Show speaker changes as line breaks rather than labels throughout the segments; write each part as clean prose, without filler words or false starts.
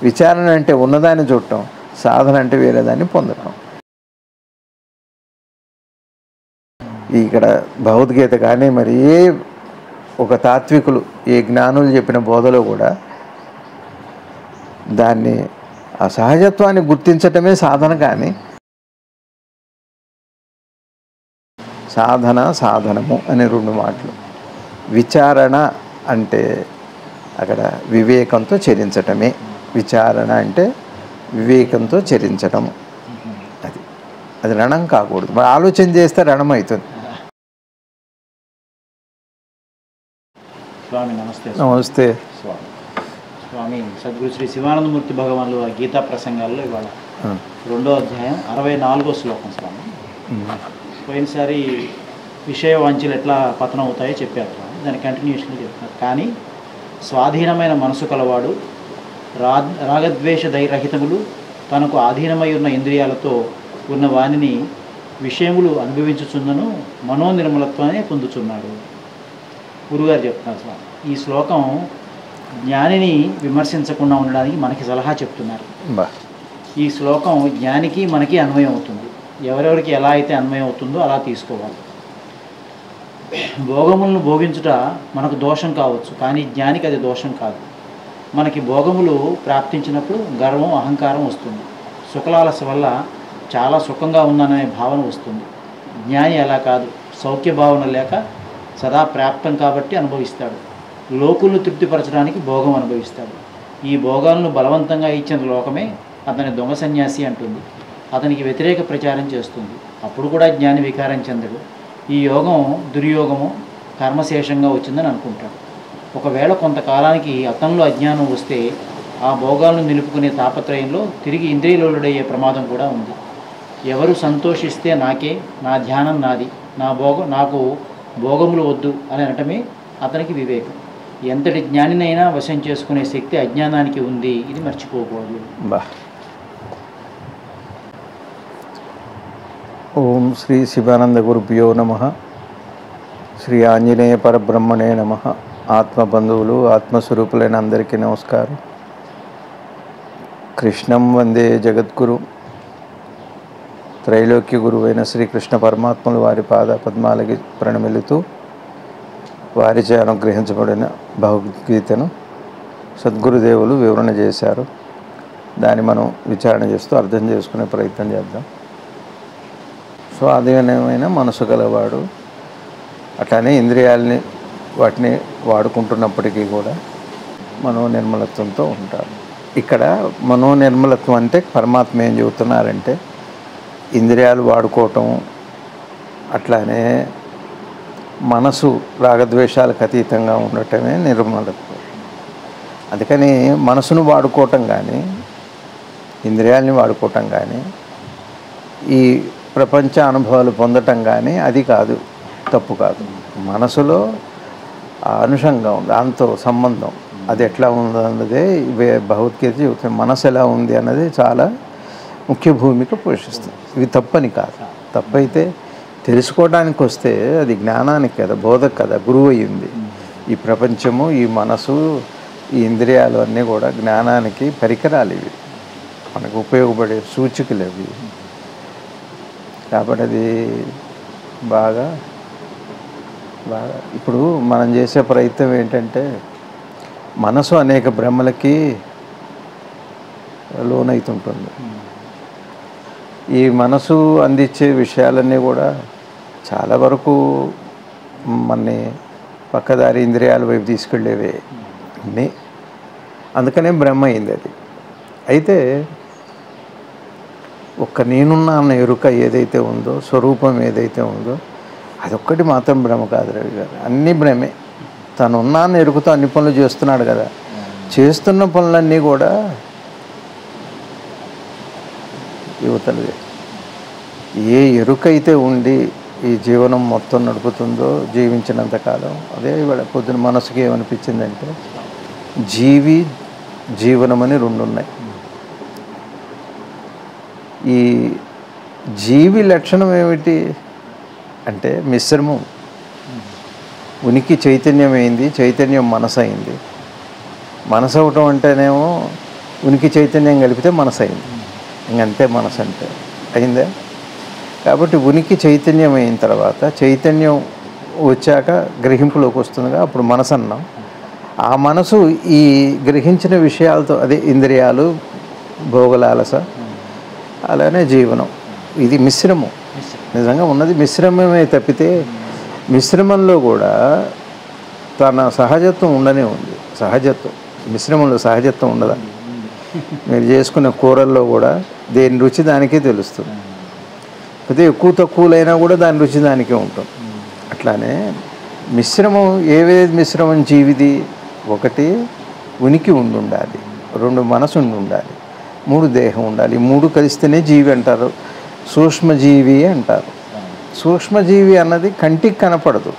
విచారణ అంటే ఉన్నదాన్ని చూడటం, సాధన అంటే వేరేదాన్ని పొందటం. ఇక్కడ భగవద్గీత కానీ మరి ఏ ఒక తాత్వికులు ఏ జ్ఞానులు చెప్పిన బోధలో కూడా దాన్ని ఆ సహజత్వాన్ని గుర్తించటమే సాధన. కానీ సాధన సాధనము అనే రెండు మాటలు. విచారణ అంటే అక్కడ వివేకంతో చరించటమే. విచారణ అంటే వివేకంతో చరించటము. అది రణం కాకూడదు. మరి ఆలోచన చేస్తే రణం అవుతుంది.
స్వామి నమస్తే.
నమస్తే
స్వామి. సద్గురు శ్రీ శివానందమూర్తి భగవానులు గీతా ప్రసంగాల్లో ఇవాళ 2వ అధ్యాయం 64వ శ్లోకం స్వామి. పోయినసారి విషయ వాంఛలు ఎట్లా పతనం అవుతాయో చెప్పారు స్వామి. దాని కంటిన్యూషన్ చెప్తున్నారు. కానీ స్వాధీనమైన మనసు కలవాడు రాగద్వేష రహితములు తనకు ఆధీనమై ఉన్న ఇంద్రియాలతో ఉన్న వానిని విషయములు అనుభవించుచున్నను మనోనిర్మలత్వాన్ని పొందుచున్నాడు. గురుగారు చెప్తున్నారు స్వామి. ఈ శ్లోకం జ్ఞానిని విమర్శించకుండా ఉండడానికి మనకి సలహా చెప్తున్నారు. ఈ శ్లోకం జ్ఞానికి మనకి అన్వయం అవుతుంది. ఎవరెవరికి ఎలా అయితే అన్వయం అవుతుందో అలా తీసుకోవాలి. భోగములను భోగించుట మనకు దోషం కావచ్చు, కానీ జ్ఞానికి అది దోషం కాదు. మనకి భోగములు ప్రాప్తించినప్పుడు గర్వం, అహంకారం వస్తుంది. సుఖలాలస వల్ల చాలా సుఖంగా ఉన్నాననే భావన వస్తుంది. జ్ఞాని అలా కాదు. సౌఖ్య భావన లేక సదా ప్రాప్తం కాబట్టి అనుభవిస్తాడు. లోకులను తృప్తిపరచడానికి భోగం అనుభవిస్తాడు. ఈ భోగాలను బలవంతంగా ఇచ్చిన లోకమే అతని దొంగ సన్యాసి అంటుంది. అతనికి వ్యతిరేక ప్రచారం చేస్తుంది. అప్పుడు కూడా జ్ఞాని వికారం చెందడు. ఈ యోగం దుర్యోగము కర్మశేషంగా వచ్చిందని అనుకుంటాడు. ఒకవేళ కొంతకాలానికి అతనిలో అజ్ఞానం వస్తే ఆ భోగాలను నిలుపుకునే తాపత్రయంలో తిరిగి ఇంద్రియలోలుడయ్యే ప్రమాదం కూడా ఉంది. ఎవరు సంతోషిస్తే నాకే, నా ధ్యానం నాది, నాకు భోగములు వద్దు అని అనటమే అతనికి వివేకం. ఎంతటి జ్ఞానినైనా వశం చేసుకునే శక్తి అజ్ఞానానికి ఉంది. ఇది మర్చిపోకూడదు.
ఓం శ్రీ శివానంద గురుభ్యో నమః. శ్రీ ఆంజనేయ పరబ్రహ్మణే నమః. ఆత్మబంధువులు, ఆత్మస్వరూపులైన అందరికీ నమస్కారం. కృష్ణం వందే జగద్గురు. త్రైలోక్య గురువైన శ్రీకృష్ణ పరమాత్మలు వారి పాద పద్మాలకి ప్రణమిలుతూ వారిచే అనుగ్రహించబడిన భగవద్గీతను సద్గురుదేవులు వివరణ చేశారు. దాన్ని మనం విచారణ చేస్తూ అర్థం చేసుకునే ప్రయత్నం చేద్దాం. స్వాధీనమైన మనసు గలవాడు, అట్లానే ఇంద్రియాలని వాటిని వాడుకుంటున్నప్పటికీ కూడా మనోనిర్మలత్వంతో ఉంటారు. ఇక్కడ మనోనిర్మలత్వం అంటే పరమాత్మ ఏం చెబుతున్నారంటే ఇంద్రియాలు వాడుకోవటం, అట్లానే మనసు రాగద్వేషాలకు అతీతంగా ఉండటమే నిర్మలత్వం. అందుకని మనసును వాడుకోవటం కానీ ఇంద్రియాలని వాడుకోవటం కానీ ఈ ప్రపంచ అనుభవాలు పొందటం కానీ అది కాదు, తప్పు కాదు. మనసులో అనుషంగా ఉంది, దాంతో సంబంధం. అది ఎట్లా ఉందో అన్నదే భగవద్గీత చెబుతుంది. మనసు ఎలా ఉంది అన్నది చాలా ముఖ్య భూమిక పోషిస్తుంది. ఇవి తప్పని కాదు. తప్పైతే తెలుసుకోవడానికి వస్తే అది జ్ఞానానికి కదా, బోధకు కదా, గురువు అయ్యింది. ఈ ప్రపంచము, ఈ మనసు, ఈ ఇంద్రియాలు అన్నీ కూడా జ్ఞానానికి పరికరాలు. ఇవి మనకు ఉపయోగపడే సూచికలు అవి. కాబట్టి అది బాగా ఇప్పుడు మనం చేసే ప్రయత్నం ఏంటంటే మనసు అనేక భ్రమలకి లోనైతుంటుంది. ఈ మనసు అందించే విషయాలన్నీ కూడా చాలా వరకు మనని పక్కదారి ఇంద్రియాల వైపు తీసుకెళ్ళేవే అన్నీ. అందుకనే బ్రహ్మ అయింది అది. అయితే ఒక్క నేనున్నా అన్న ఎరుక ఏదైతే ఉందో, స్వరూపం ఏదైతే ఉందో, అదొక్కటి మాత్రం భ్రమ కాదు రవి గారు. అన్నీ భ్రమే. తను ఉన్నా అన్న ఎరుకతో అన్ని పనులు చేస్తున్నాడు కదా. చేస్తున్న పనులన్నీ కూడా యువతలదే. ఏ ఎరుకైతే ఉండి ఈ జీవనం మొత్తం నడుపుతుందో జీవించినంతకాలం, అదే ఇవాళ పొద్దున మనసుకి ఏమనిపించిందంటే జీవి జీవనం అని రెండు ఉన్నాయి. ఈ జీవి లక్షణం ఏమిటి అంటే మిశ్రమం. ఉనికి చైతన్యం అయింది, చైతన్యం మనసు అయింది. మనసు అవటం అంటేనేమో ఉనికి చైతన్యం కలిపితే మనసు అయింది. ఇంకంతే మనసు అంటే అయిందా? కాబట్టి ఉనికి చైతన్యం అయిన తర్వాత చైతన్యం వచ్చాక గ్రహింపులోకి వస్తుందిగా, అప్పుడు మనసు అన్నాం. ఆ మనసు ఈ గ్రహించిన విషయాలతో, అదే ఇంద్రియాలు, భోగలాలస, అలానే జీవనం, ఇది మిశ్రమం. నిజంగా ఉన్నది మిశ్రమమే తప్పితే మిశ్రమంలో కూడా తన సహజత్వం ఉండనే ఉంది. సహజత్వం మిశ్రమంలో సహజత్వం ఉండదా? మీరు చేసుకునే కూరల్లో కూడా దేని రుచి దానికే తెలుస్తుంది. అయితే ఎక్కువ తక్కువలైనా కూడా దాని రుచి దానికే ఉంటుంది. అట్లానే మిశ్రమం, ఏవేది మిశ్రమం జీవిది, ఒకటి ఉనికి ఉండాలి, 2 మనసు ఉండాలి, 3 దేహం ఉండాలి. 3 కలిస్తేనే జీవి అంటారు, సూక్ష్మజీవి అంటారు. సూక్ష్మజీవి అన్నది కంటికి కనపడదు,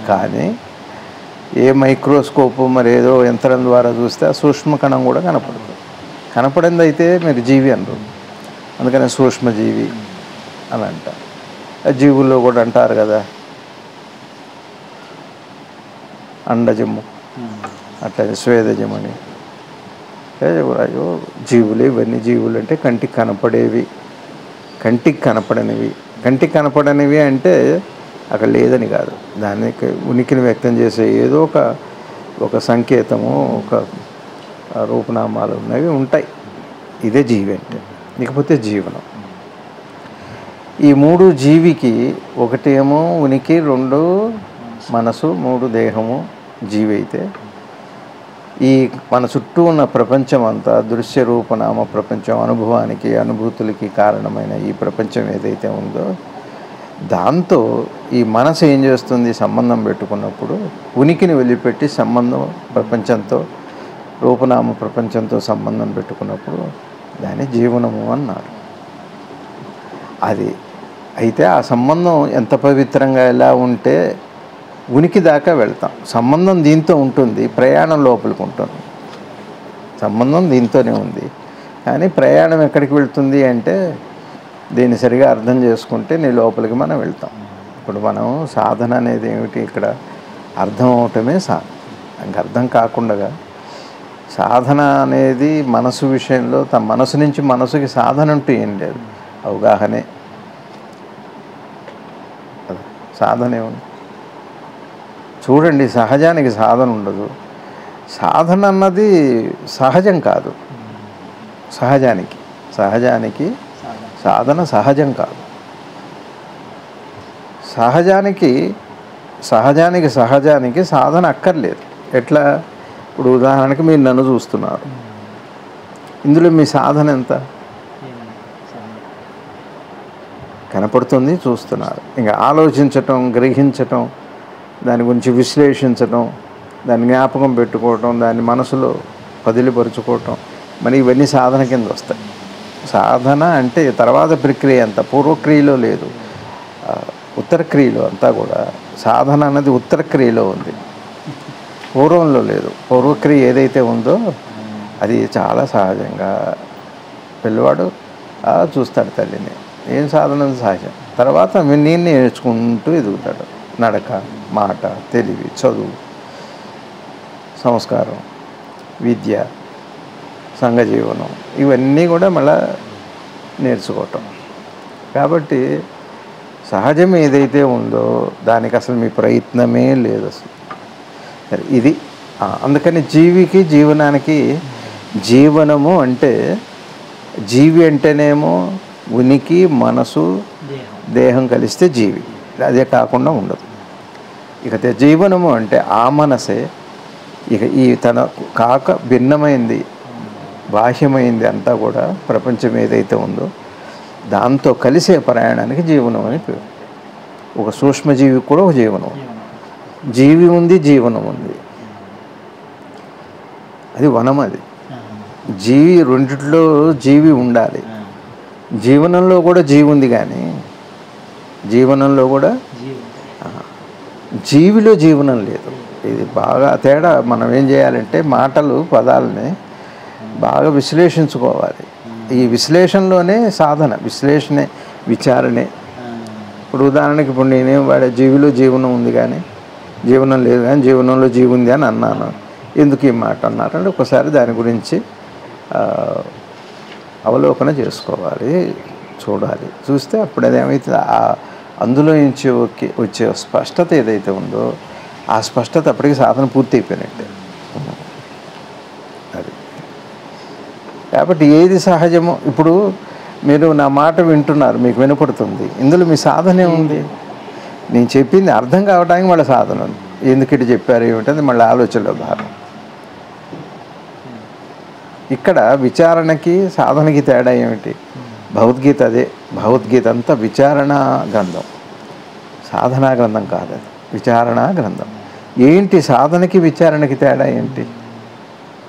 కానీ ఏ మైక్రోస్కోపు మరి ఏదో యంత్రం ద్వారా చూస్తే ఆ సూక్ష్మకణం కూడా కనపడుతుంది. కనపడింది అయితే మీరు జీవి అనరు. అందుకని సూక్ష్మజీవి అని అంటారు. జీవుల్లో కూడా అంటారు కదా అండజము, అట్లా స్వేదజమని. అయ్యో జీవులు, ఇవన్నీ జీవులు అంటే కంటికి కనపడేవి, కంటికి కనపడనివి. కంటికి కనపడనివి అంటే అక్కడ లేదని కాదు, దానికి ఉనికిని వ్యక్తం చేసే ఏదో ఒక సంకేతము, ఒక రూపనామాలు ఉన్నవి ఉంటాయి. ఇదే జీవి అంటే. లేకపోతే జీవనం. ఈ 3 జీవికి, ఒకటేమో ఉనికి, 2 మనసు, 3 దేహము జీవి అయితే, ఈ మన చుట్టూ ఉన్న ప్రపంచం అంతా దృశ్య రూపనామ ప్రపంచం, అనుభవానికి, అనుభూతులకి కారణమైన ఈ ప్రపంచం ఏదైతే ఉందో, దాంతో ఈ మనసు ఏం చేస్తుంది? సంబంధం పెట్టుకున్నప్పుడు ఉనికిని వదిలిపెట్టి సంబంధం ప్రపంచంతో, రూపనామ ప్రపంచంతో సంబంధం పెట్టుకున్నప్పుడు దాన్ని జీవనము అన్నారు. అది అయితే ఆ సంబంధం ఎంత పవిత్రంగా ఎలా ఉంటే ఉనికి దాకా వెళ్తాం. సంబంధం దీంతో ఉంటుంది, ప్రయాణం లోపలికి ఉంటుంది. సంబంధం దీంతోనే ఉంది, కానీ ప్రయాణం ఎక్కడికి వెళ్తుంది అంటే దీన్ని సరిగా అర్థం చేసుకుంటే నీ లోపలికి మనం వెళ్తాం. ఇప్పుడు మనం సాధన అనేది ఏమిటి? ఇక్కడ అర్థం అవటమే సాధన. ఇంక అర్థం కాకుండా సాధన అనేది మనసు విషయంలో తన మనసు నుంచి మనసుకి సాధన అంటూ ఏం లేదు, అవగాహనే సాధనే ఉంది. చూడండి, సహజానికి సాధన ఉండదు. సాధన అన్నది సహజం కాదు. సహజానికి సాధన సహజం కాదు. సహజానికి సాధన అక్కర్లేదు. ఎట్లా? ఇప్పుడు ఉదాహరణకి మీరు నన్ను చూస్తున్నారు, ఇందులో మీ సాధన ఎంత? కనపడుతుంది, చూస్తున్నారు. ఇంకా ఆలోచించటం, గ్రహించటం, దాని గురించి విశ్లేషించటం, దాన్ని జ్ఞాపకం పెట్టుకోవటం, దాన్ని మనసులో పదిలిపరుచుకోవటం, మరి ఇవన్నీ సాధన కింద వస్తాయి. సాధన అంటే తర్వాత ప్రక్రియ అంతా పూర్వక్రియలో లేదు, ఉత్తరక్రియలో అంతా కూడా. సాధన అన్నది ఉత్తరక్రియలో ఉంది, పూర్వంలో లేదు. పూర్వక్రియ ఏదైతే ఉందో అది చాలా సహజంగా పిల్లవాడు చూస్తాడు తల్లిని, ఏం సాధన సహజం. తర్వాత నేను నేర్చుకుంటూ ఎదుగుతాడు. నడక, మాట, తెలివి, చదువు, సంస్కారం, విద్య, సంఘజీవనం, ఇవన్నీ కూడా మళ్ళా నేర్చుకోవటం. కాబట్టి సహజం ఏదైతే ఉందో దానికి అసలు మీ ప్రయత్నమే లేదు అసలు. సరే, ఇది అందుకని జీవికి, జీవనానికి, జీవనము అంటే జీవి అంటేనేమో ఉనికి, మనసు, దేహం కలిస్తే జీవి. అదే కాకుండా ఉండదు. ఇక జీవనము అంటే ఆ మనసే ఇక ఈ తన కాక భిన్నమైంది, బాహ్యమైంది అంతా కూడా ప్రపంచం ఏదైతే ఉందో దాంతో కలిసే ప్రయాణానికి జీవనం అని పేరు. ఒక సూక్ష్మజీవికి కూడా ఒక జీవనం, జీవి ఉంది, జీవనం ఉంది. అది వనం. అది జీవి, రెండిట్లో జీవి ఉండాలి. జీవనంలో కూడా జీవి ఉంది, కానీ జీవనంలో కూడా జీవిలో జీవనం లేదు. ఇది బాగా తేడా. మనం ఏం చేయాలంటే మాటలు, పదాలని బాగా విశ్లేషించుకోవాలి. ఈ విశ్లేషణలోనే సాధన, విశ్లేషణే, విచారణే. ఇప్పుడు ఉదాహరణకి ఇప్పుడు నేనేం వాడే, జీవిలో జీవనం ఉంది కానీ జీవనం లేదు, కానీ జీవనంలో జీవి ఉంది అని అన్నాను. ఎందుకు ఈ మాట అన్నారంటే ఒకసారి దాని గురించి అవలోకన చేసుకోవాలి, చూడాలి. చూస్తే అప్పుడు అది ఏమైతుంది, అందులో నుంచి వచ్చే స్పష్టత ఏదైతే ఉందో ఆ స్పష్టత అప్పటికి సాధన పూర్తి అయిపోయినట్టే. అది కాబట్టి ఏది సహజమో, ఇప్పుడు మీరు నా మాట వింటున్నారు, మీకు వినపడుతుంది, ఇందులో మీ సాధనే ఉంది. నేను చెప్పింది అర్థం కావడానికి మళ్ళీ సాధన ఉంది. ఎందుకు ఇటు చెప్పారు ఏమిటది మళ్ళీ ఆలోచనలో భాగం. ఇక్కడ విచారణకి సాధనకి తేడా ఏమిటి? భగవద్గీత అదే. భగవద్గీత అంతా విచారణా గ్రంథం, సాధనా గ్రంథం కాదు, అది విచారణా గ్రంథం. ఏంటి సాధనకి విచారణకి తేడా ఏంటి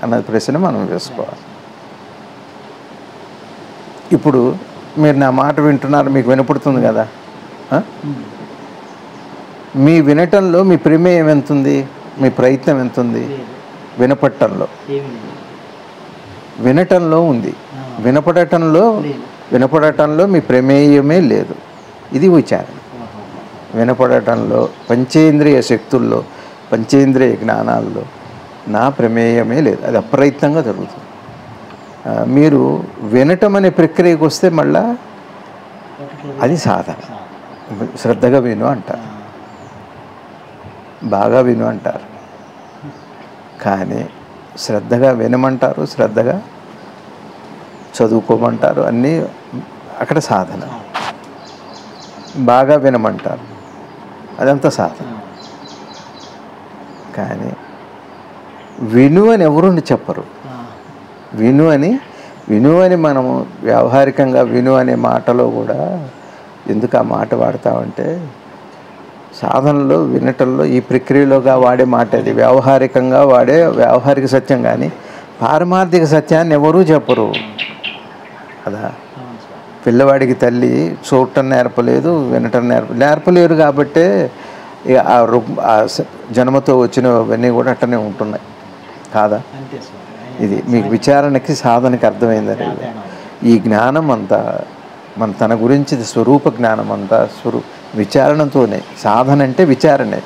అన్నది ప్రశ్న మనం వేసుకోవాలి. ఇప్పుడు మీరు నా మాట వింటున్నారు, మీకు వినపడుతుంది కదా. మీ వినటంలో మీ ప్రమేయం ఎంతుంది, మీ ప్రయత్నం ఎంతుంది? వినపట్టంలో, వినటంలో ఉంది. వినపడటంలో మీ ప్రమేయమే లేదు. ఇది విచారణ. వినపడటంలో, పంచేంద్రియ శక్తుల్లో, పంచేంద్రియ జ్ఞానాల్లో నా ప్రమేయమే లేదు, అది అప్రయత్నంగా జరుగుతుంది. మీరు వినటం అనే ప్రక్రియకు వస్తే మళ్ళా అది సాధన. శ్రద్ధగా విను అంటారు, బాగా విను అంటారు, కానీ శ్రద్ధగా వినమంటారు, శ్రద్ధగా చదువుకోమంటారు, అన్నీ అక్కడ సాధన. బాగా వినమంటారు, అదంతా సాధన. కానీ విను అని ఎవరు చెప్పరు. విను అని మనము వ్యావహారికంగా విను అనే మాటలో కూడా ఎందుకు ఆ మాట వాడతామంటే, సాధనలో వినటంలో ఈ ప్రక్రియలోగా వాడే మాట అది, వ్యావహారికంగా వాడే వ్యావహారిక సత్యం. కానీ పారమార్థిక సత్యాన్ని ఎవరూ చెప్పరు కదా. పిల్లవాడికి తల్లి చూడటం నేర్పలేదు, వినటం నేర్పలేరు. కాబట్టే ఆ జన్మతో వచ్చినవన్నీ కూడా అట్టనే ఉంటున్నాయి కాదా. ఇది మీకు విచారణకి సాధనకి అర్థమైందని. ఈ జ్ఞానం అంతా తన గురించి స్వరూప జ్ఞానం అంతా విచారణతోనే. సాధన అంటే విచారణే.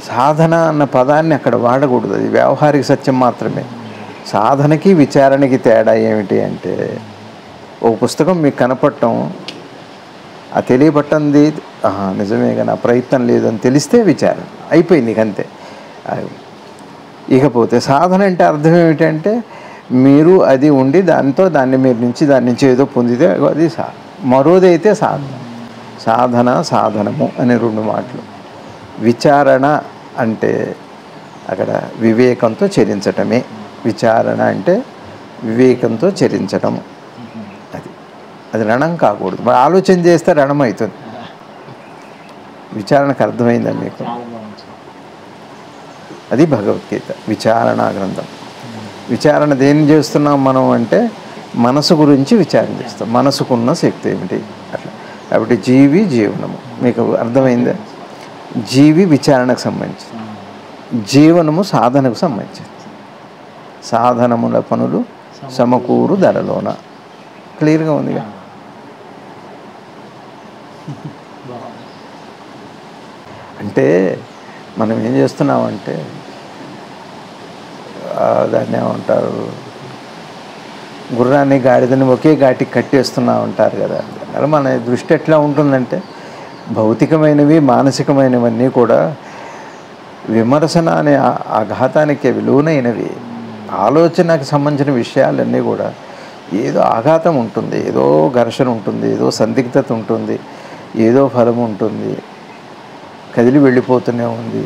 సాధన అన్న పదాన్ని అక్కడ వాడకూడదు, అది వ్యావహారిక సత్యం మాత్రమే. సాధనకి విచారణకి తేడా ఏమిటి అంటే, ఓ పుస్తకం మీకు కనపడటం, ఆ తెలియబట్టంది నిజమేగా, నా ప్రయత్నం లేదు అని తెలిస్తే విచారణ అయిపోయింది, నీకు అంతే. ఇకపోతే సాధన అంటే అర్థం ఏమిటంటే, మీరు అది ఉండి దాన్ని మీరు దాని నుంచి ఏదో పొందితే అది మరోదైతే సాధనము అనే రెండు మాటలు. విచారణ అంటే అక్కడ వివేకంతో చరించటమే. విచారణ అంటే వివేకంతో చరించటము. అది రణం కాకూడదు. మరి ఆలోచన చేస్తే రణం అవుతుంది. విచారణకు అర్థమైందా మీకు? అది భగవద్గీత విచారణా గ్రంథం. విచారణ దేన్ని చేస్తున్నాం మనం అంటే, మనసు గురించి విచారణ చేస్తాం. మనసుకున్న శక్తి ఏమిటి అట్లా. కాబట్టి జీవి జీవనము మీకు అర్థమైందా? జీవి విచారణకు సంబంధించి, జీవనము సాధనకు సంబంధించి. సాధనముల పనులు సమకూరు ధరలోన. క్లియర్గా ఉందిగా. అంటే మనం ఏం చేస్తున్నామంటే, దాన్ని ఏమంటారు, గుర్రాన్ని గాడిదని ఒకే ఘాటికి కట్టేస్తున్నా ఉంటారు కదా. అలా మన దృష్టి ఎట్లా ఉంటుందంటే, భౌతికమైనవి మానసికమైనవన్నీ కూడా విమర్శన అనే ఆఘాతానికి విలువైనవి. ఆలోచనకు సంబంధించిన విషయాలన్నీ కూడా ఏదో ఆఘాతం ఉంటుంది, ఏదో ఘర్షణ ఉంటుంది, ఏదో సందిగ్ధత ఉంటుంది, ఏదో ఫలం ఉంటుంది, కదిలి వెళ్ళిపోతూనే ఉంది,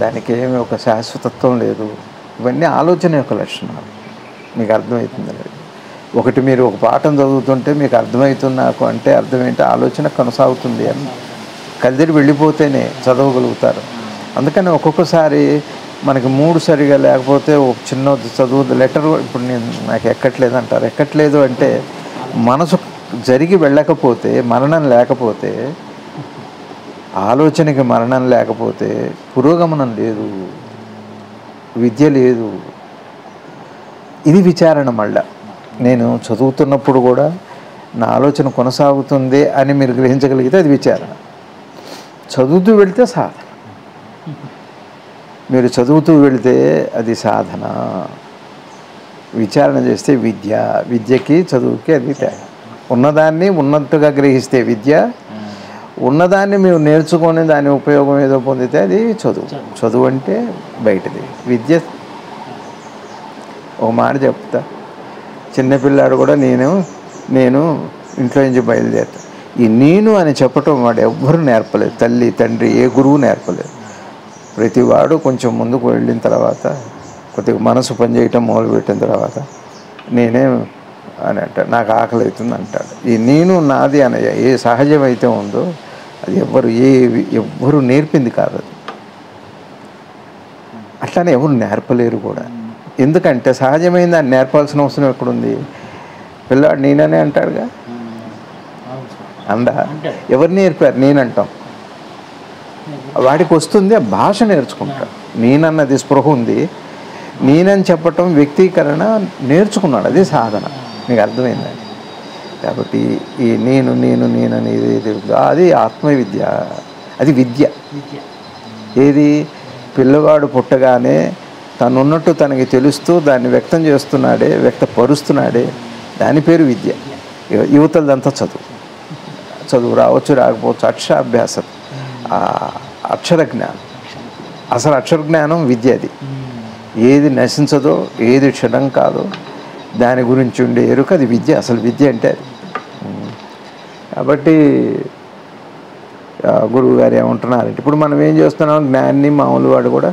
దానికి ఏమి ఒక శాశ్వతత్వం లేదు. ఇవన్నీ ఆలోచన యొక్క లక్షణాలు. మీకు అర్థమవుతుంది లేదు. ఒకటి మీరు ఒక పాఠం చదువుతుంటే మీకు అర్థమవుతుంది నాకు అంటే అర్థం ఏంటి, ఆలోచన కొనసాగుతుంది అని. కదిలి వెళ్ళిపోతేనే చదవగలుగుతారు. అందుకని ఒక్కొక్కసారి మనకి మూడు సరిగా లేకపోతే ఒక చిన్న చదువు లెటర్ ఇప్పుడు నాకు ఎక్కట్లేదు అంటారు. ఎక్కట్లేదు అంటే మనసు జరిగి వెళ్ళకపోతే, మరణం లేకపోతే, ఆలోచనకి మరణం లేకపోతే పురోగమనం లేదు, విద్య లేదు. ఇది విచారణ. మళ్ళా నేను చదువుతున్నప్పుడు కూడా నా ఆలోచన కొనసాగుతుంది అని మీరు గ్రహించగలిగితే అది విచారణ. చదువుతూ వెళ్తే సాధన. మీరు చదువుతూ వెళితే అది సాధన, విచారణ చేస్తే విద్య. విద్యకి చదువుకి అది తేడా. ఉన్నదాన్ని ఉన్నట్టుగా గ్రహిస్తే విద్య, ఉన్నదాన్ని మీరు నేర్చుకొని దాని ఉపయోగం ఏదో పొందితే అది చదువు. చదువు అంటే బయటది. విద్య ఒక మాట చెప్తా, చిన్నపిల్లాడు కూడా నేను ఇంట్లో నుంచి బయలుదేరుతా. ఈ నేను అని చెప్పటం వాడు ఎవ్వరూ నేర్పలేదు, తల్లి తండ్రి ఏ గురువు నేర్పలేదు. ప్రతివాడు కొంచెం ముందుకు వెళ్ళిన తర్వాత, కొద్దిగా మనసు పనిచేయటం మొదలుపెట్టిన తర్వాత నేనే అని అంటాడు, నాకు ఆకలి అవుతుంది అంటాడు. ఈ నేను నాది అనే ఏ సహజమైతే ఉందో అది ఎవ్వరు నేర్పింది కాదు. అది అట్లానే ఎవరు నేర్పలేరు కూడా. ఎందుకంటే సహజమైన దాన్ని నేర్పాల్సిన అవసరం ఎక్కడుంది? పిల్లాడు నేననే అంటాడుగా, ఎవరు నేర్పారు? నేనంటాం. వాడికి వస్తుంది, ఆ భాష నేర్చుకుంటాడు. నేనన్నది స్పృహ ఉంది, నేనని చెప్పటం వ్యక్తీకరణ నేర్చుకున్నాడు. అది సాధన. మీకు అర్థమైందండి? కాబట్టి ఈ నేను అనేది అది ఆత్మవిద్య, అది విద్య. ఏది? పిల్లవాడు పుట్టగానే తనున్నట్టు తనకి తెలుస్తూ దాన్ని వ్యక్తం చేస్తున్నాడే, వ్యక్తపరుస్తున్నాడే, దాని పేరు విద్య. యువతలదంతా చదువు రావచ్చు రాకపోవచ్చు, అక్షరాభ్యాసం, అక్షర జ్ఞానం. అసలు అక్షర జ్ఞానం విద్య. అది ఏది నశించదో, ఏది క్షణం కాదో దాని గురించి ఉండే ఎరుక, అది విద్య. అసలు విద్య అంటే అది. కాబట్టి గురువు గారు ఏమంటున్నారంటే, ఇప్పుడు మనం ఏం చేస్తున్నాం, జ్ఞాన్ని మామూలు వాడు కూడా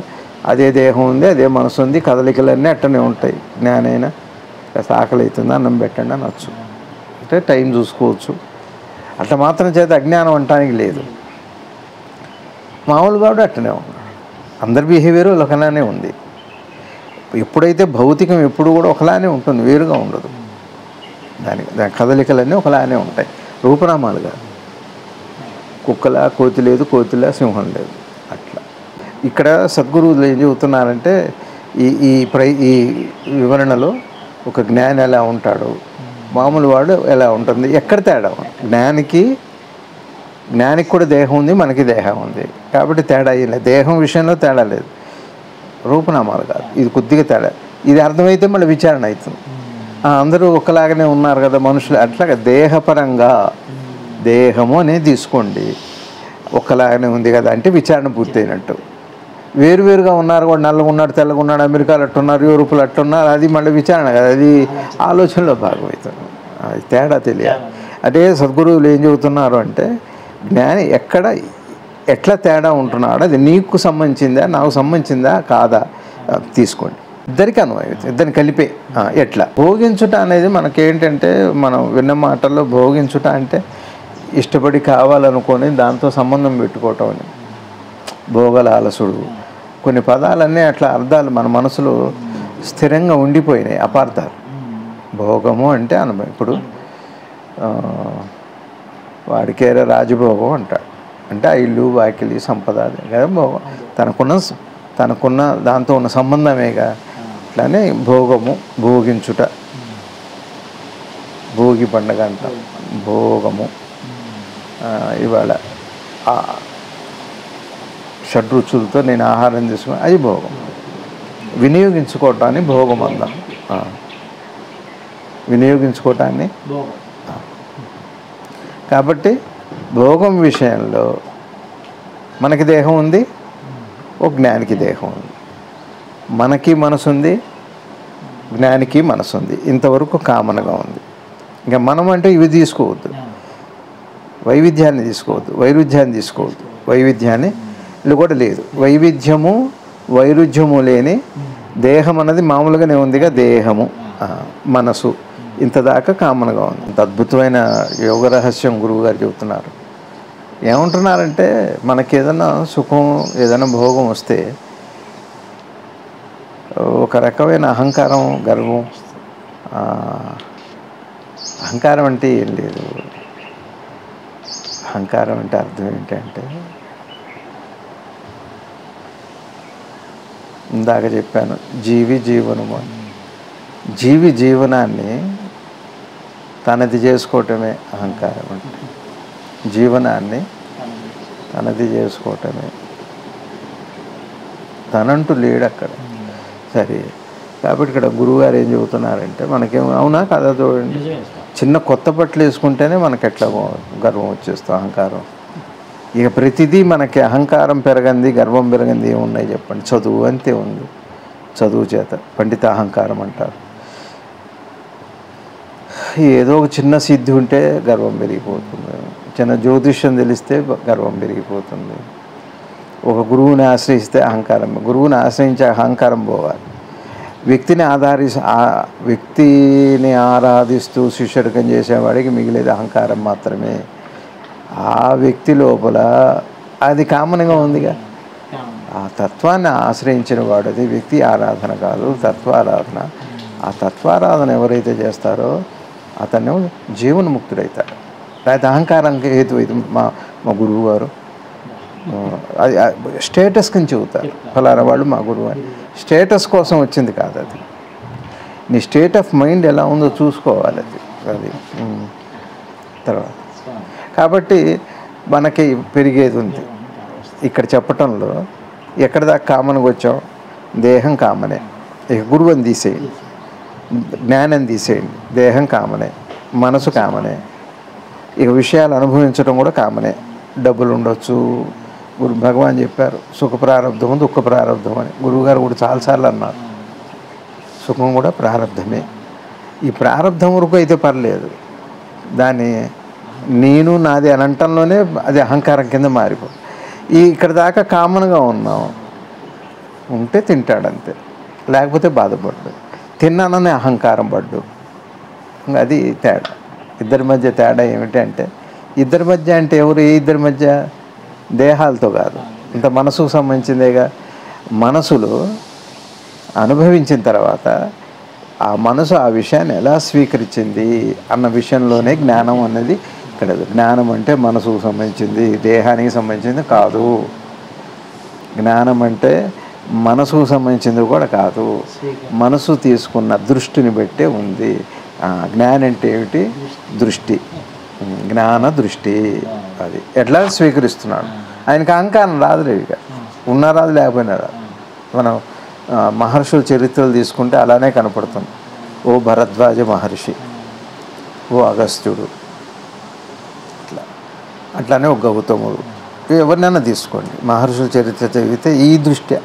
అదే దేహం ఉంది, అదే మనసు ఉంది, కదలికలన్నీ అట్టనే ఉంటాయి. జ్ఞానైనా కాస్త ఆకలి అవుతుంది, అన్నం పెట్టండి అనొచ్చు, అంటే టైం చూసుకోవచ్చు. అట్లా మాత్రం చేత అజ్ఞానం అనటానికి లేదు. మామూలు వాడు అట్టనే ఉన్నాడు. అందరి బిహేవియర్ ఒకలానే ఉంది. ఎప్పుడైతే భౌతికం ఎప్పుడు కూడా ఒకలానే ఉంటుంది, వేరుగా ఉండదు. దాని కదలికలన్నీ ఒకలానే ఉంటాయి, రూపనామాలుగా. కుక్కలా కోతి లేదు, కోతిలా సింహం లేదు. అట్లా ఇక్కడ సద్గురువులు ఏం చెబుతున్నారంటే, ఈ వివరణలో ఒక జ్ఞాని ఎలా ఉంటాడు, మామూలు వాడు ఎలా ఉంటుంది, ఎక్కడ తేడా? జ్ఞానికి కూడా దేహం ఉంది, మనకి దేహం ఉంది. కాబట్టి తేడా లేదు. దేహం విషయంలో తేడా లేదు, రూపనామాలు కాదు. ఇది కొద్దిగా తేడా. ఇది అర్థమైతే మళ్ళీ విచారణ అవుతుంది. అందరూ ఒకలాగానే ఉన్నారు కదా మనుషులు, అట్లాగా దేహపరంగా దేహము అనేది తీసుకోండి, ఒక్కలాగానే ఉంది కదా అంటే విచారణ పూర్తయినట్టు. వేరువేరుగా ఉన్నారు, కూడా నల్లగా ఉన్నాడు, తెల్లగా ఉన్నాడు, అమెరికాలో అట్టున్నారు, యూరోప్లో అట్టున్నారు, అది మళ్ళీ విచారణ కదా, అది ఆలోచనలో భాగమవుతుంది. అది తేడా తెలియాలి. అంటే సద్గురువులు ఏం చెబుతున్నారు అంటే, జ్ఞాని ఎట్లా తేడా ఉంటున్నాడు, అది నీకు సంబంధించిందా, నాకు సంబంధించిందా కాదా తీసుకోండి. ఇద్దరికి అనుభవం, ఇద్దరిని కలిపే. ఎట్లా భోగించుట అనేది మనకేంటంటే, మనం విన్న మాటల్లో భోగించుట అంటే ఇష్టపడి కావాలనుకొని దాంతో సంబంధం పెట్టుకోవటం అని. భోగలాలసుడు, కొన్ని పదాలన్నీ అట్లా అర్థాలు మన మనసులో స్థిరంగా ఉండిపోయినాయి, అపార్థాలు. భోగము అంటే అనుభవం. ఇప్పుడు వాడికేరే రాజభోగం అంటాడు, అంటే ఆ ఇల్లు వాకిలి సంపద కదా భోగం, తనకున్న దాంతో ఉన్న సంబంధమేగా. అట్లానే భోగము, భోగించుట, భోగి పండగ అంటాం. భోగము ఇవాళ షడ్రుచులతో నేను ఆహారం తీసుకుని, అది భోగం. వినియోగించుకోవటాన్ని భోగం అందాం. వినియోగించుకోవటాన్ని. కాబట్టి భోగం విషయంలో మనకి దేహం ఉంది, ఒక జ్ఞానికి దేహం ఉంది. మనకి మనసు ఉంది, జ్ఞానికి మనసు ఉంది. ఇంతవరకు కామన్గా ఉంది. ఇంకా మనం అంటే ఇవి తీసుకోవద్దు, వైవిధ్యాన్ని తీసుకోవద్దు, వైరుధ్యాన్ని తీసుకోవద్దు. వైవిధ్యాన్ని కూడా లేదు. వైరుధ్యము లేని దేహం అన్నది మామూలుగానే ఉందిగా. దేహము, మనసు ఇంతదాకా కామన్గా ఉంది. ఇంత అద్భుతమైన యోగ రహస్యం గురువు గారు చెబుతున్నారు. ఏమంటున్నారంటే, మనకి ఏదైనా సుఖం, ఏదైనా భోగం వస్తే ఒక రకమైన అహంకారం, గర్వం. అహంకారం అంటే ఏం లేదు. అహంకారం అంటే అర్థం ఏంటంటే, ఇందాక చెప్పాను, జీవనము. జీవనాన్ని తనది చేసుకోవటమే అహంకారం అంటే. జీవనాన్ని తనది చేసుకోవటమే తనంటూ లేడు అక్కడ. సరే, కాబట్టి ఇక్కడ గురువుగారు ఏం చెబుతున్నారంటే మనకేమో అవునా కదా చూడండి,
నిజమే స్వామి.
చిన్న కొత్త బట్టలు వేసుకుంటేనే మనకి ఎట్లా గర్వం వచ్చేస్తాం, అహంకారం. ఇక ప్రతిదీ మనకి అహంకారం పెరగంది, గర్వం పెరగంది ఏమున్నాయి చెప్పండి? చదువు అంతే ఉంది. చదువు చేత పండిత అహంకారం అంటారు. ఏదో ఒక చిన్న సిద్ధి ఉంటే గర్వం పెరిగిపోతుంది, చిన్న జ్యోతిష్యం తెలిస్తే గర్వం పెరిగిపోతుంది. ఒక గురువుని ఆశ్రయిస్తే అహంకారం, గురువుని ఆశ్రయించే అహంకారం పోవాలి. వ్యక్తిని ఆరాధిస్తూ శిష్యరికం చేసేవాడికి మిగిలేది అహంకారం మాత్రమే. ఆ వ్యక్తి లోపల అది కామన్గా ఉందిగా. ఆ తత్వాన్ని ఆశ్రయించిన వాడు, అది వ్యక్తి ఆరాధన కాదు, తత్వారాధన. ఆ తత్వారాధన ఎవరైతే చేస్తారో అతను జీవన్ముక్తుడవుతాడు. లేకపోతే అహంకారానికి హేతు ఇది. మా గురువు గారు అది స్టేటస్ కింద చెబుతారు, ఫలానా వాళ్ళు మా గురువు అని. స్టేటస్ కోసం వచ్చింది కాదు అది. నీ స్టేట్ ఆఫ్ మైండ్ ఎలా ఉందో చూసుకోవాలి అది తర్వాత. కాబట్టి మనకి పెరిగేది ఉంది ఇక్కడ చెప్పటంలో. ఎక్కడి దాకా కామన్గా వచ్చాం? దేహం కామనే, ఇక గురువుని తీసేయండి, జ్ఞానం తీసేయండి, దేహం కామనే, మనసు కామనే, ఇక విషయాలు అనుభవించడం కూడా కామనే. డబ్బులు ఉండొచ్చు, భగవాన్ చెప్పారు సుఖ ప్రారంధం దుఃఖ ప్రారంధం అని. గురువుగారు కూడా చాలాసార్లు అన్నారు సుఖం కూడా ప్రారంధమే. ఈ ప్రారంధం వరకు అయితే పర్లేదు, దాన్ని నేను నాది అని అంటంలోనే అది అహంకారం కింద మారిపోతుంది. ఇక్కడ దాకా కామన్గా ఉన్నాం, ఉంటే తింటాడంతే, లేకపోతే బాధపడ్డు, తిన్నానని అహంకారం పడ్డు. అది తేడా. ఇద్దరి మధ్య తేడా ఏమిటి అంటే, ఇద్దరి మధ్య అంటే ఎవరు? ఏ ఇద్దరి మధ్య? దేహాలతో కాదు, ఇంత మనసుకు సంబంధించిందేగా. మనసులో అనుభవించిన తర్వాత ఆ మనసు ఆ విషయాన్ని ఎలా స్వీకరించింది అన్న విషయంలోనే జ్ఞానం అనేది ఇక్కడ. జ్ఞానం అంటే మనసుకు సంబంధించింది, దేహానికి సంబంధించింది కాదు. జ్ఞానం అంటే మనసుకు సంబంధించింది కూడా కాదు, మనసు తీసుకున్న దృష్టిని బట్టే ఉంది. జ్ఞానం అంటే ఏమిటి? దృష్టి, జ్ఞాన దృష్టి. అది ఎట్లా స్వీకరిస్తున్నాడు. ఆయనకి అహంకారం రాదులే, ఇక ఉన్నా రాదు, లేకపోయినా రాదు. మనం మహర్షుల చరిత్రలు తీసుకుంటే అలానే కనపడుతుంది. ఓ భరద్వాజ మహర్షి, ఓ అగస్త్యుడు, అట్లానే ఒక గౌతముడు, ఎవరినైనా తీసుకోండి. మహర్షుల చరిత్ర చదివితే ఈ దృష్ట్యా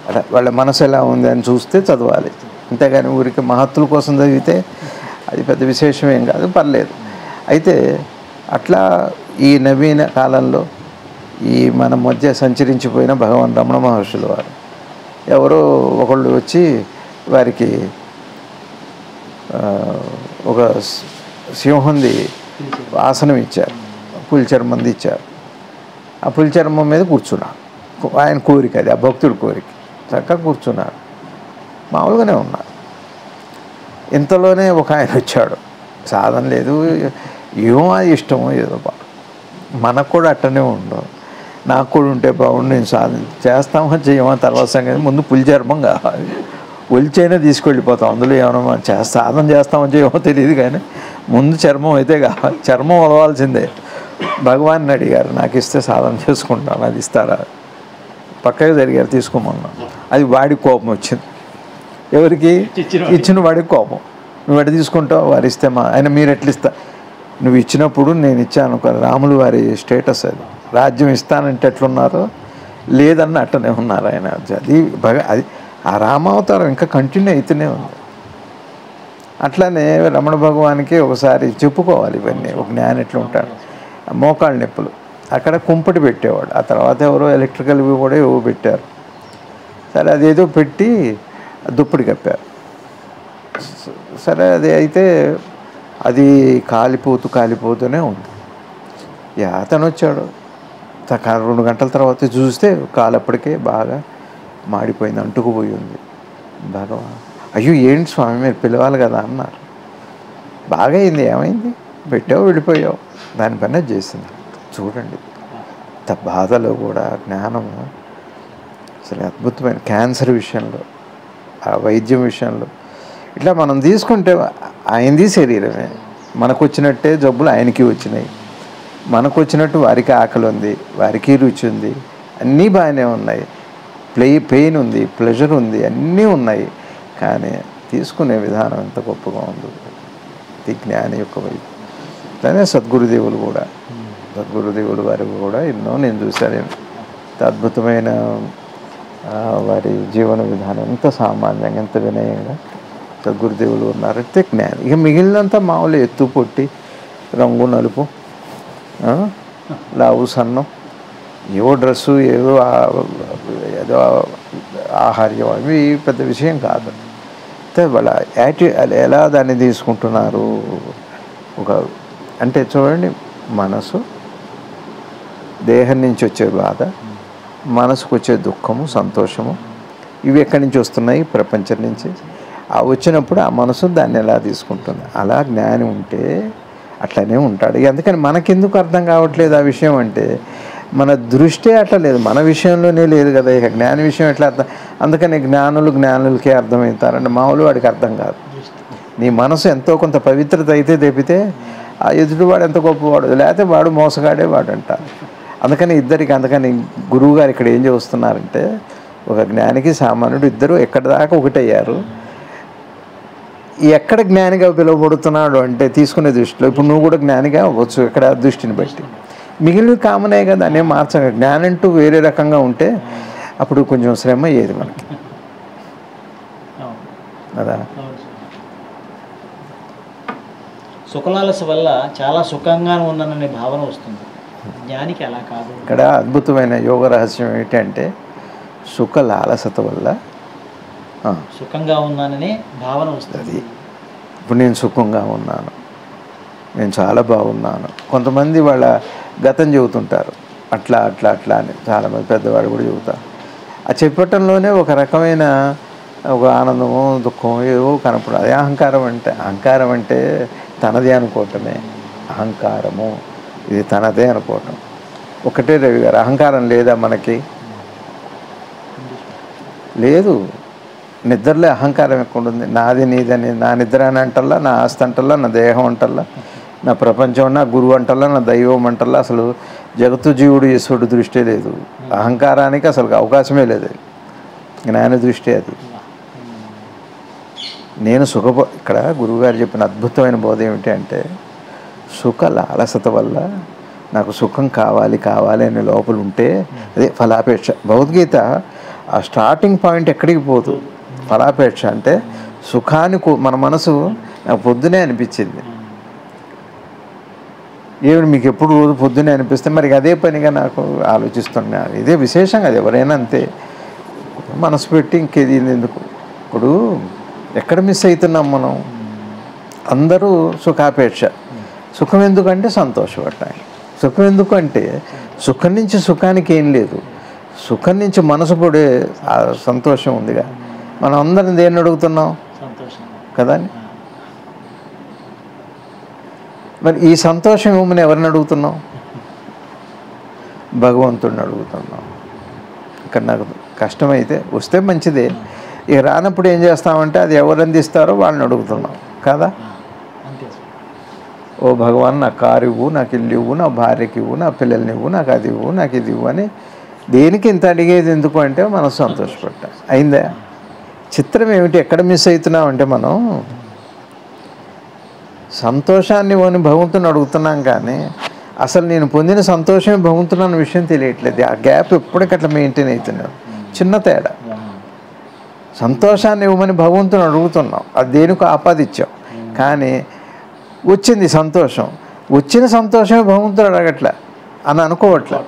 అలా వాళ్ళ మనసు ఎలా ఉంది అని చూస్తే చదవాలి. అంతేగాని ఊరికి మహత్తుల కోసం చదివితే అది పెద్ద విశేషం ఏం కాదు, పర్లేదు. అయితే అట్లా ఈ నవీన కాలంలో ఈ మన మధ్య సంచరించిపోయిన భగవాన్ రమణ మహర్షుల వారు ఎవరో ఒకళ్ళు వచ్చి వారికి ఒక సింహంది ఆసనం ఇచ్చారు, పులి చర్మంది ఇచ్చారు. ఆ పులి చర్మం మీద కూర్చున్నాడు. ఆయన కోరిక అది, ఆ భక్తుడి కోరిక. చక్కగా కూర్చున్నాడు, మామూలుగానే ఉన్నాడు. ఇంతలోనే ఒక ఆయన వచ్చాడు, సాధన లేదు, ఏమో అది ఇష్టమో ఏదో మనకు కూడా అట్టనే ఉండవు. నాకు కూడా ఉంటే బాగుండు, నేను సాధన చేస్తామో చేయమో తర్వాత సంగతి, ముందు పులి చర్మం కావాలి. ఒలిచైనా తీసుకెళ్ళిపోతాం, అందులో ఏమన్నా సాధన చేస్తామో చేయమో తెలియదు, కానీ ముందు చర్మం అయితే కావాలి. చర్మం వదవాల్సిందే. భగవాన్ని అడిగారు, నాకు ఇస్తే సాధన చేసుకుంటాను, అది ఇస్తారా? పక్కగా జరిగారు, తీసుకోమన్నా. అది వాడి కోపం వచ్చింది. ఎవరికి? ఇచ్చిన వాడికి కోపం. నువ్వు ఎట్లా తీసుకుంటావు? వారు ఇస్తే ఆయన మీరు ఎట్లా ఇస్తా? నువ్వు ఇచ్చినప్పుడు నేను ఇచ్చాను. రాములు వారి స్టేటస్ అది. రాజ్యం ఇస్తానంటే ఎట్లున్నారో లేదన్న అట్టనే ఉన్నారు ఆయన. అది ఆ రామావతారం ఇంకా కంటిన్యూ అవుతూనే ఉంది. అట్లానే రమణ భగవానికి ఒకసారి చెప్పుకోవాలి ఇవన్నీ. ఒక జ్ఞానం ఎట్లా ఉంటాడు. మోకాళ్ళ నొప్పులు, అక్కడ కుంపటి పెట్టేవాడు. ఆ తర్వాత ఎవరో ఎలక్ట్రికల్వి కూడా ఏవో పెట్టారు. సరే అదేదో పెట్టి దుప్పటి కప్పారు. సరే అది అయితే అది కాలిపోతూనే ఉంది. అతను వచ్చాడు 2 గంటల తర్వాత చూస్తే కాలు అప్పటికే బాగా మాడిపోయింది, అంటుకుపోయి ఉంది. భగవాన్, అయ్యో ఏంటి స్వామి మీరు పిలవాలి కదా అన్నారు. బాగా అయింది, ఏమైంది? పెట్టావు వెళ్ళిపోయావు, దానిపైన చేసింది. చూడండి, ఇంత బాధలో కూడా జ్ఞానము అసలు అద్భుతమైన. క్యాన్సర్ విషయంలో, ఆ వైద్యం విషయంలో ఇట్లా మనం తీసుకుంటే ఆయనది శరీరమే. మనకు వచ్చినట్టే జబ్బులు ఆయనకి వచ్చినాయి, మనకు వచ్చినట్టు వారికి ఆకలి ఉంది, వారికి రుచి ఉంది, అన్నీ బాగానే ఉన్నాయి. పెయిన్ ఉంది, ప్లెజర్ ఉంది, అన్నీ ఉన్నాయి. కానీ తీసుకునే విధానం ఎంత గొప్పగా ఉంది ఈ జ్ఞాని యొక్క వైపు. అట్లనే సద్గురుదేవులు కూడా, సద్గురుదేవులు వారు కూడా ఎన్నో నేను చూశాను. ఎంత అద్భుతమైన వారి జీవన విధానం, ఎంత సామాన్యంగా, ఎంత వినయంగా సద్గురుదేవులు ఉన్నారంటే జ్ఞాని. ఇక మిగిలినంతా మామూలు ఎత్తు పొట్టి, రంగు నలుపు, లావు సన్నం, ఏవో డ్రెస్సు, ఏదో ఆహార్యం, అవి పెద్ద విషయం కాదు. అయితే వాళ్ళ ఎలా దాన్ని తీసుకుంటున్నారు. ఒక అంటే చూడండి, మనసు, దేహం నుంచి వచ్చే బాధ, మనసుకు వచ్చే దుఃఖము, సంతోషము, ఇవి ఎక్కడి నుంచి వస్తున్నాయి? ప్రపంచం నుంచి. వచ్చినప్పుడు ఆ మనసు దాన్ని ఎలా తీసుకుంటుంది. అలా జ్ఞాని ఉంటే అట్లనే ఉంటాడు. అందుకని మనకెందుకు అర్థం కావట్లేదు ఆ విషయం అంటే, మన దృష్టి అట్లా లేదు, మన విషయంలోనే లేదు కదా. ఇక జ్ఞాని విషయం ఎట్లా అర్థం? అందుకని జ్ఞానులకే అర్థమవుతారంటే మామూలు వాడికి అర్థం కాదు. నీ మనసు ఎంతో కొంత పవిత్రత అయితే తెపితే ఆ ఎదుటివాడు ఎంత గొప్పవాడు, లేకపోతే వాడు మోసగాడే వాడు అంటారు. అందుకని అందుకని గురువుగారు ఇక్కడ ఏం చేస్తున్నారంటే, ఒక జ్ఞానికి సామాన్యుడు ఇద్దరు ఎక్కడి దాకా ఒకటయ్యారు. ఎక్కడ జ్ఞానిగా పిలువబడుతున్నాడు అంటే తీసుకునే దృష్టిలో, ఇప్పుడు నువ్వు కూడా జ్ఞానిగా అవ్వచ్చు ఎక్కడ దృష్టిని బట్టి. మిగిలిన కామనే కదా, దాన్ని మార్చగా. జ్ఞానంటూ వేరే రకంగా ఉంటే అప్పుడు కొంచెం శ్రమ అయ్యేది మనకి కదా.
సుఖలాలస వల్ల చాలా సుఖంగా ఉన్నాననే భావన వస్తుంది. జ్ఞానికి అలా కాదు.
ఇక్కడ అద్భుతమైన యోగ రహస్యం ఏంటంటే, సుఖ లాలసత వల్ల
సుఖంగా ఉన్నాననే భావన వస్తుంది.
ఇప్పుడు నేను సుఖంగా ఉన్నాను, నేను చాలా బాగున్నాను. కొంతమంది వాళ్ళ గతం చెబుతుంటారు, అట్లా అట్లా అట్లా అని. చాలామంది పెద్దవాళ్ళు కూడా చెబుతారు. ఆ చెప్పటంలోనే ఒక రకమైన ఒక ఆనందము, దుఃఖం ఏవో కనపడదు. అదే అహంకారం అంటే. అహంకారం అంటే తనదే అనుకోవటమే అహంకారము. ఇది తనదే అనుకోవటం. ఒకటే రవి గారు, అహంకారం లేదా మనకి? లేదు. నిద్రలే అహంకారం ఎక్కడుంది? నాది నీదని, నా నిద్ర అని అంటల్లా, నా ఆస్తి అంటల్లా, నా దేహం అంటల్లా, నా ప్రపంచం, నా గురువు అంటల్లా, నా దైవం అంటల్లా. అసలు జగత్తు జీవుడు ఈశ్వరుడు దృష్టి లేదు. అహంకారానికి అసలు అవకాశమే లేదు. జ్ఞాన దృష్టి అది. నేను ఇక్కడ గురువుగారు చెప్పిన అద్భుతమైన బోధ ఏమిటి అంటే, సుఖ లాలసత వల్ల నాకు సుఖం కావాలి అనే లోపల ఉంటే అదే ఫలాపేక్ష. భగవద్గీత ఆ స్టార్టింగ్ పాయింట్ ఎక్కడికి పోదు. ఫలాపేక్ష అంటే సుఖాన్ని మన మనసు నాకు పొద్దునే అనిపించింది. ఏమిటి మీకు ఎప్పుడు రోజు పొద్దునే అనిపిస్తే మరి అదే పనిగా నాకు ఆలోచిస్తున్నా. ఇదే విశేషం కదా, ఎవరైనా అంతే. మనసు పెట్టి ఇంకేది ఎందుకు. ఇప్పుడు ఎక్కడ మిస్ అవుతున్నాం మనం? అందరూ సుఖాపేక్ష. సుఖం ఎందుకంటే సంతోషపడ్డాయి. సుఖం ఎందుకంటే సుఖం నుంచి సుఖానికి ఏం లేదు. సుఖం నుంచి మనసు పడే ఆ సంతోషం ఉందిగా. మనం అందరం దేన్ని అడుగుతున్నాం కదా. మరి ఈ సంతోషం ఇవ్వమని ఎవరిని అడుగుతున్నాం? భగవంతుడిని అడుగుతున్నాం. ఇక్కడ నాకు కష్టమైతే వస్తే మంచిదే, ఇక రానప్పుడు ఏం చేస్తామంటే అది ఎవరు అందిస్తారో వాళ్ళని అడుగుతున్నాం కదా. ఓ భగవాన్, నా కారు ఇవ్వు, నాకు ఇల్లు ఇవ్వు, నా భార్యకి ఇవ్వు, నా పిల్లల్ని ఇవ్వు, నాకు అది ఇవ్వు, నాకు ఇది ఇవ్వు అని. దేనికి ఇంత అడిగేది ఎందుకు అంటే మనం సంతోషపడ్డాం. అయిందా? చిత్రం ఏమిటి, ఎక్కడ మిస్ అవుతున్నాం అంటే మనం సంతోషాన్ని ఇవ్వని భగవంతుని అడుగుతున్నాం, కానీ అసలు నేను పొందిన సంతోషమే భగవంతుని అన్న విషయం తెలియట్లేదు. ఆ గ్యాప్ ఎప్పటికట్లా మెయింటైన్ అవుతున్నాం. చిన్న తేడా. సంతోషాన్ని ఇవ్వమని భగవంతుని అడుగుతున్నాం, అది దేనికి ఆపాదించాం, కానీ వచ్చింది సంతోషం. వచ్చిన సంతోషమే భగవంతుడు అడగట్లే అని అనుకోవట్లే.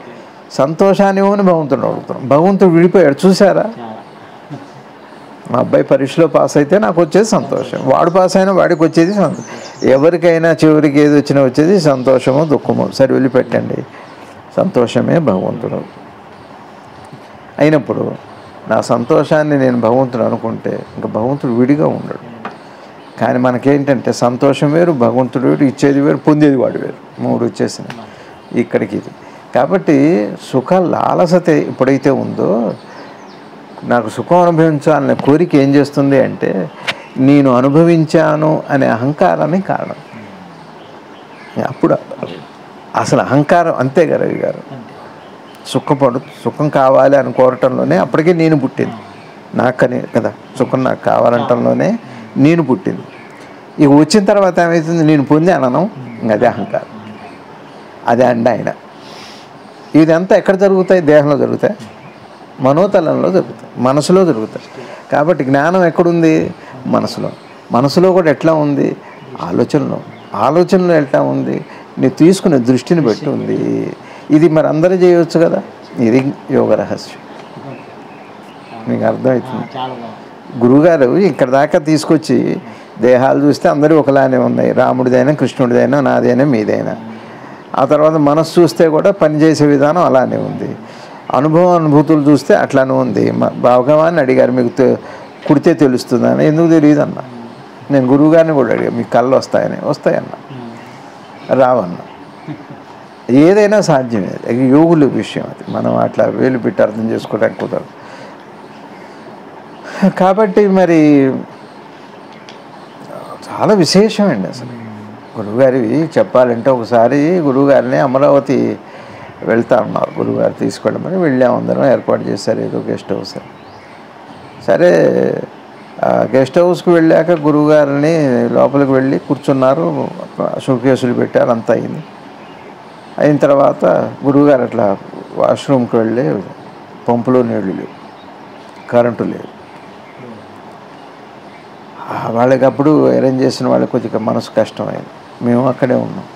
సంతోషాన్ని ఇవ్వని భగవంతుడు అడుగుతున్నాం. భగవంతుడు విడిపోయాడు. చూసారా? మా అబ్బాయి పరీక్షలో పాస్ అయితే నాకు వచ్చేది సంతోషం, వాడు పాస్ అయినా వాడికి వచ్చేది సంతోషం. ఎవరికైనా చివరికి ఏది వచ్చినా వచ్చేది సంతోషమో దుఃఖమో. సరే వదిలిపెట్టండి, సంతోషమే భగవంతుడు అయినప్పుడు నా సంతోషాన్ని నేను భగవంతుడు అనుకుంటే ఇంకా భగవంతుడు విడిగా ఉండడు. కానీ మనకేంటంటే సంతోషం వేరు, భగవంతుడు వేరు, ఇచ్చేది వేరు, పొందేది వాడు వేరు. మూడు వచ్చేసినాయి ఇక్కడికి. ఇది కాబట్టి సుఖ లాలసత ఎప్పుడైతే ఉందో, నాకు సుఖం అనుభవించాలనే కోరిక ఏం చేస్తుంది అంటే నేను అనుభవించాను అనే అహంకారానికి కారణం. అప్పుడు అసలు అహంకారం అంతే కదా రవి గారు. సుఖం కావాలి అని కోరటంలోనే అప్పటికే నేను పుట్టింది. నాకని కదా సుఖం నాకు కావాలంటంలోనే నేను పుట్టింది. ఇక వచ్చిన తర్వాత ఏమవుతుంది, నేను పొంది అనడం అదే అహంకారం. అదే అండి ఆయన. ఇదంతా ఎక్కడ జరుగుతాయి? దేహంలో జరుగుతాయి, మనోతలంలో జరుగుతాయి, మనసులో జరుగుతాయి. కాబట్టి జ్ఞానం ఎక్కడుంది? మనసులో. మనసులో కూడా ఎట్లా ఉంది? ఆలోచనలో ఎట్లా ఉంది? నీవు తీసుకునే దృష్టిని బట్టి ఉంది. ఇది మరి అందరూ చేయవచ్చు కదా. ఇది యోగ రహస్యం. మీకు అర్థమవుతుంది. గురువుగారు ఇక్కడ దాకా తీసుకొచ్చి దేహాలు చూస్తే అందరూ ఒకలానే ఉన్నాయి. రాముడిదైనా, కృష్ణుడిదైనా, నాదైనా, మీదైనా. ఆ తర్వాత మనసు చూస్తే కూడా పనిచేసే విధానం అలానే ఉంది. అనుభూతులు చూస్తే అట్లానే ఉంది. భగవాన్ని అడిగారు, మీకు కుడితే తెలుస్తుందని. ఎందుకు తెలియదు అన్న. నేను గురువుగారిని కూడా అడిగాను, మీకు కళ్ళు వస్తాయన్న. రావన్న. ఏదైనా సాధ్యమే. యోగుల విషయం అది. మనం అట్లా వేలు పెట్టి అర్థం చేసుకోవడానికి కుదరదు. కాబట్టి మరి చాలా విశేషమండి అసలు గురువుగారివి చెప్పాలంటే. ఒకసారి గురువుగారిని అమరావతి వెళ్తా ఉన్నారు, గురువుగారు తీసుకెళ్ళమని వెళ్ళాము. అందరం ఏర్పాటు చేశారు ఏదో గెస్ట్ హౌస్. సరే గెస్ట్ హౌస్కి వెళ్ళాక గురువుగారిని లోపలికి వెళ్ళి కూర్చున్నారు, షూకేసులు పెట్టారు, అంతా అయింది. అయిన తర్వాత గురువుగారు అట్లా వాష్రూమ్కి వెళ్ళి పంపులో నీళ్ళు లేవు, కరెంటు లేదు. వాళ్ళకి అప్పుడు అరేంజ్ చేసిన వాళ్ళకి కొద్దిగా మనసు కష్టమైంది. మేము అక్కడే ఉన్నాం.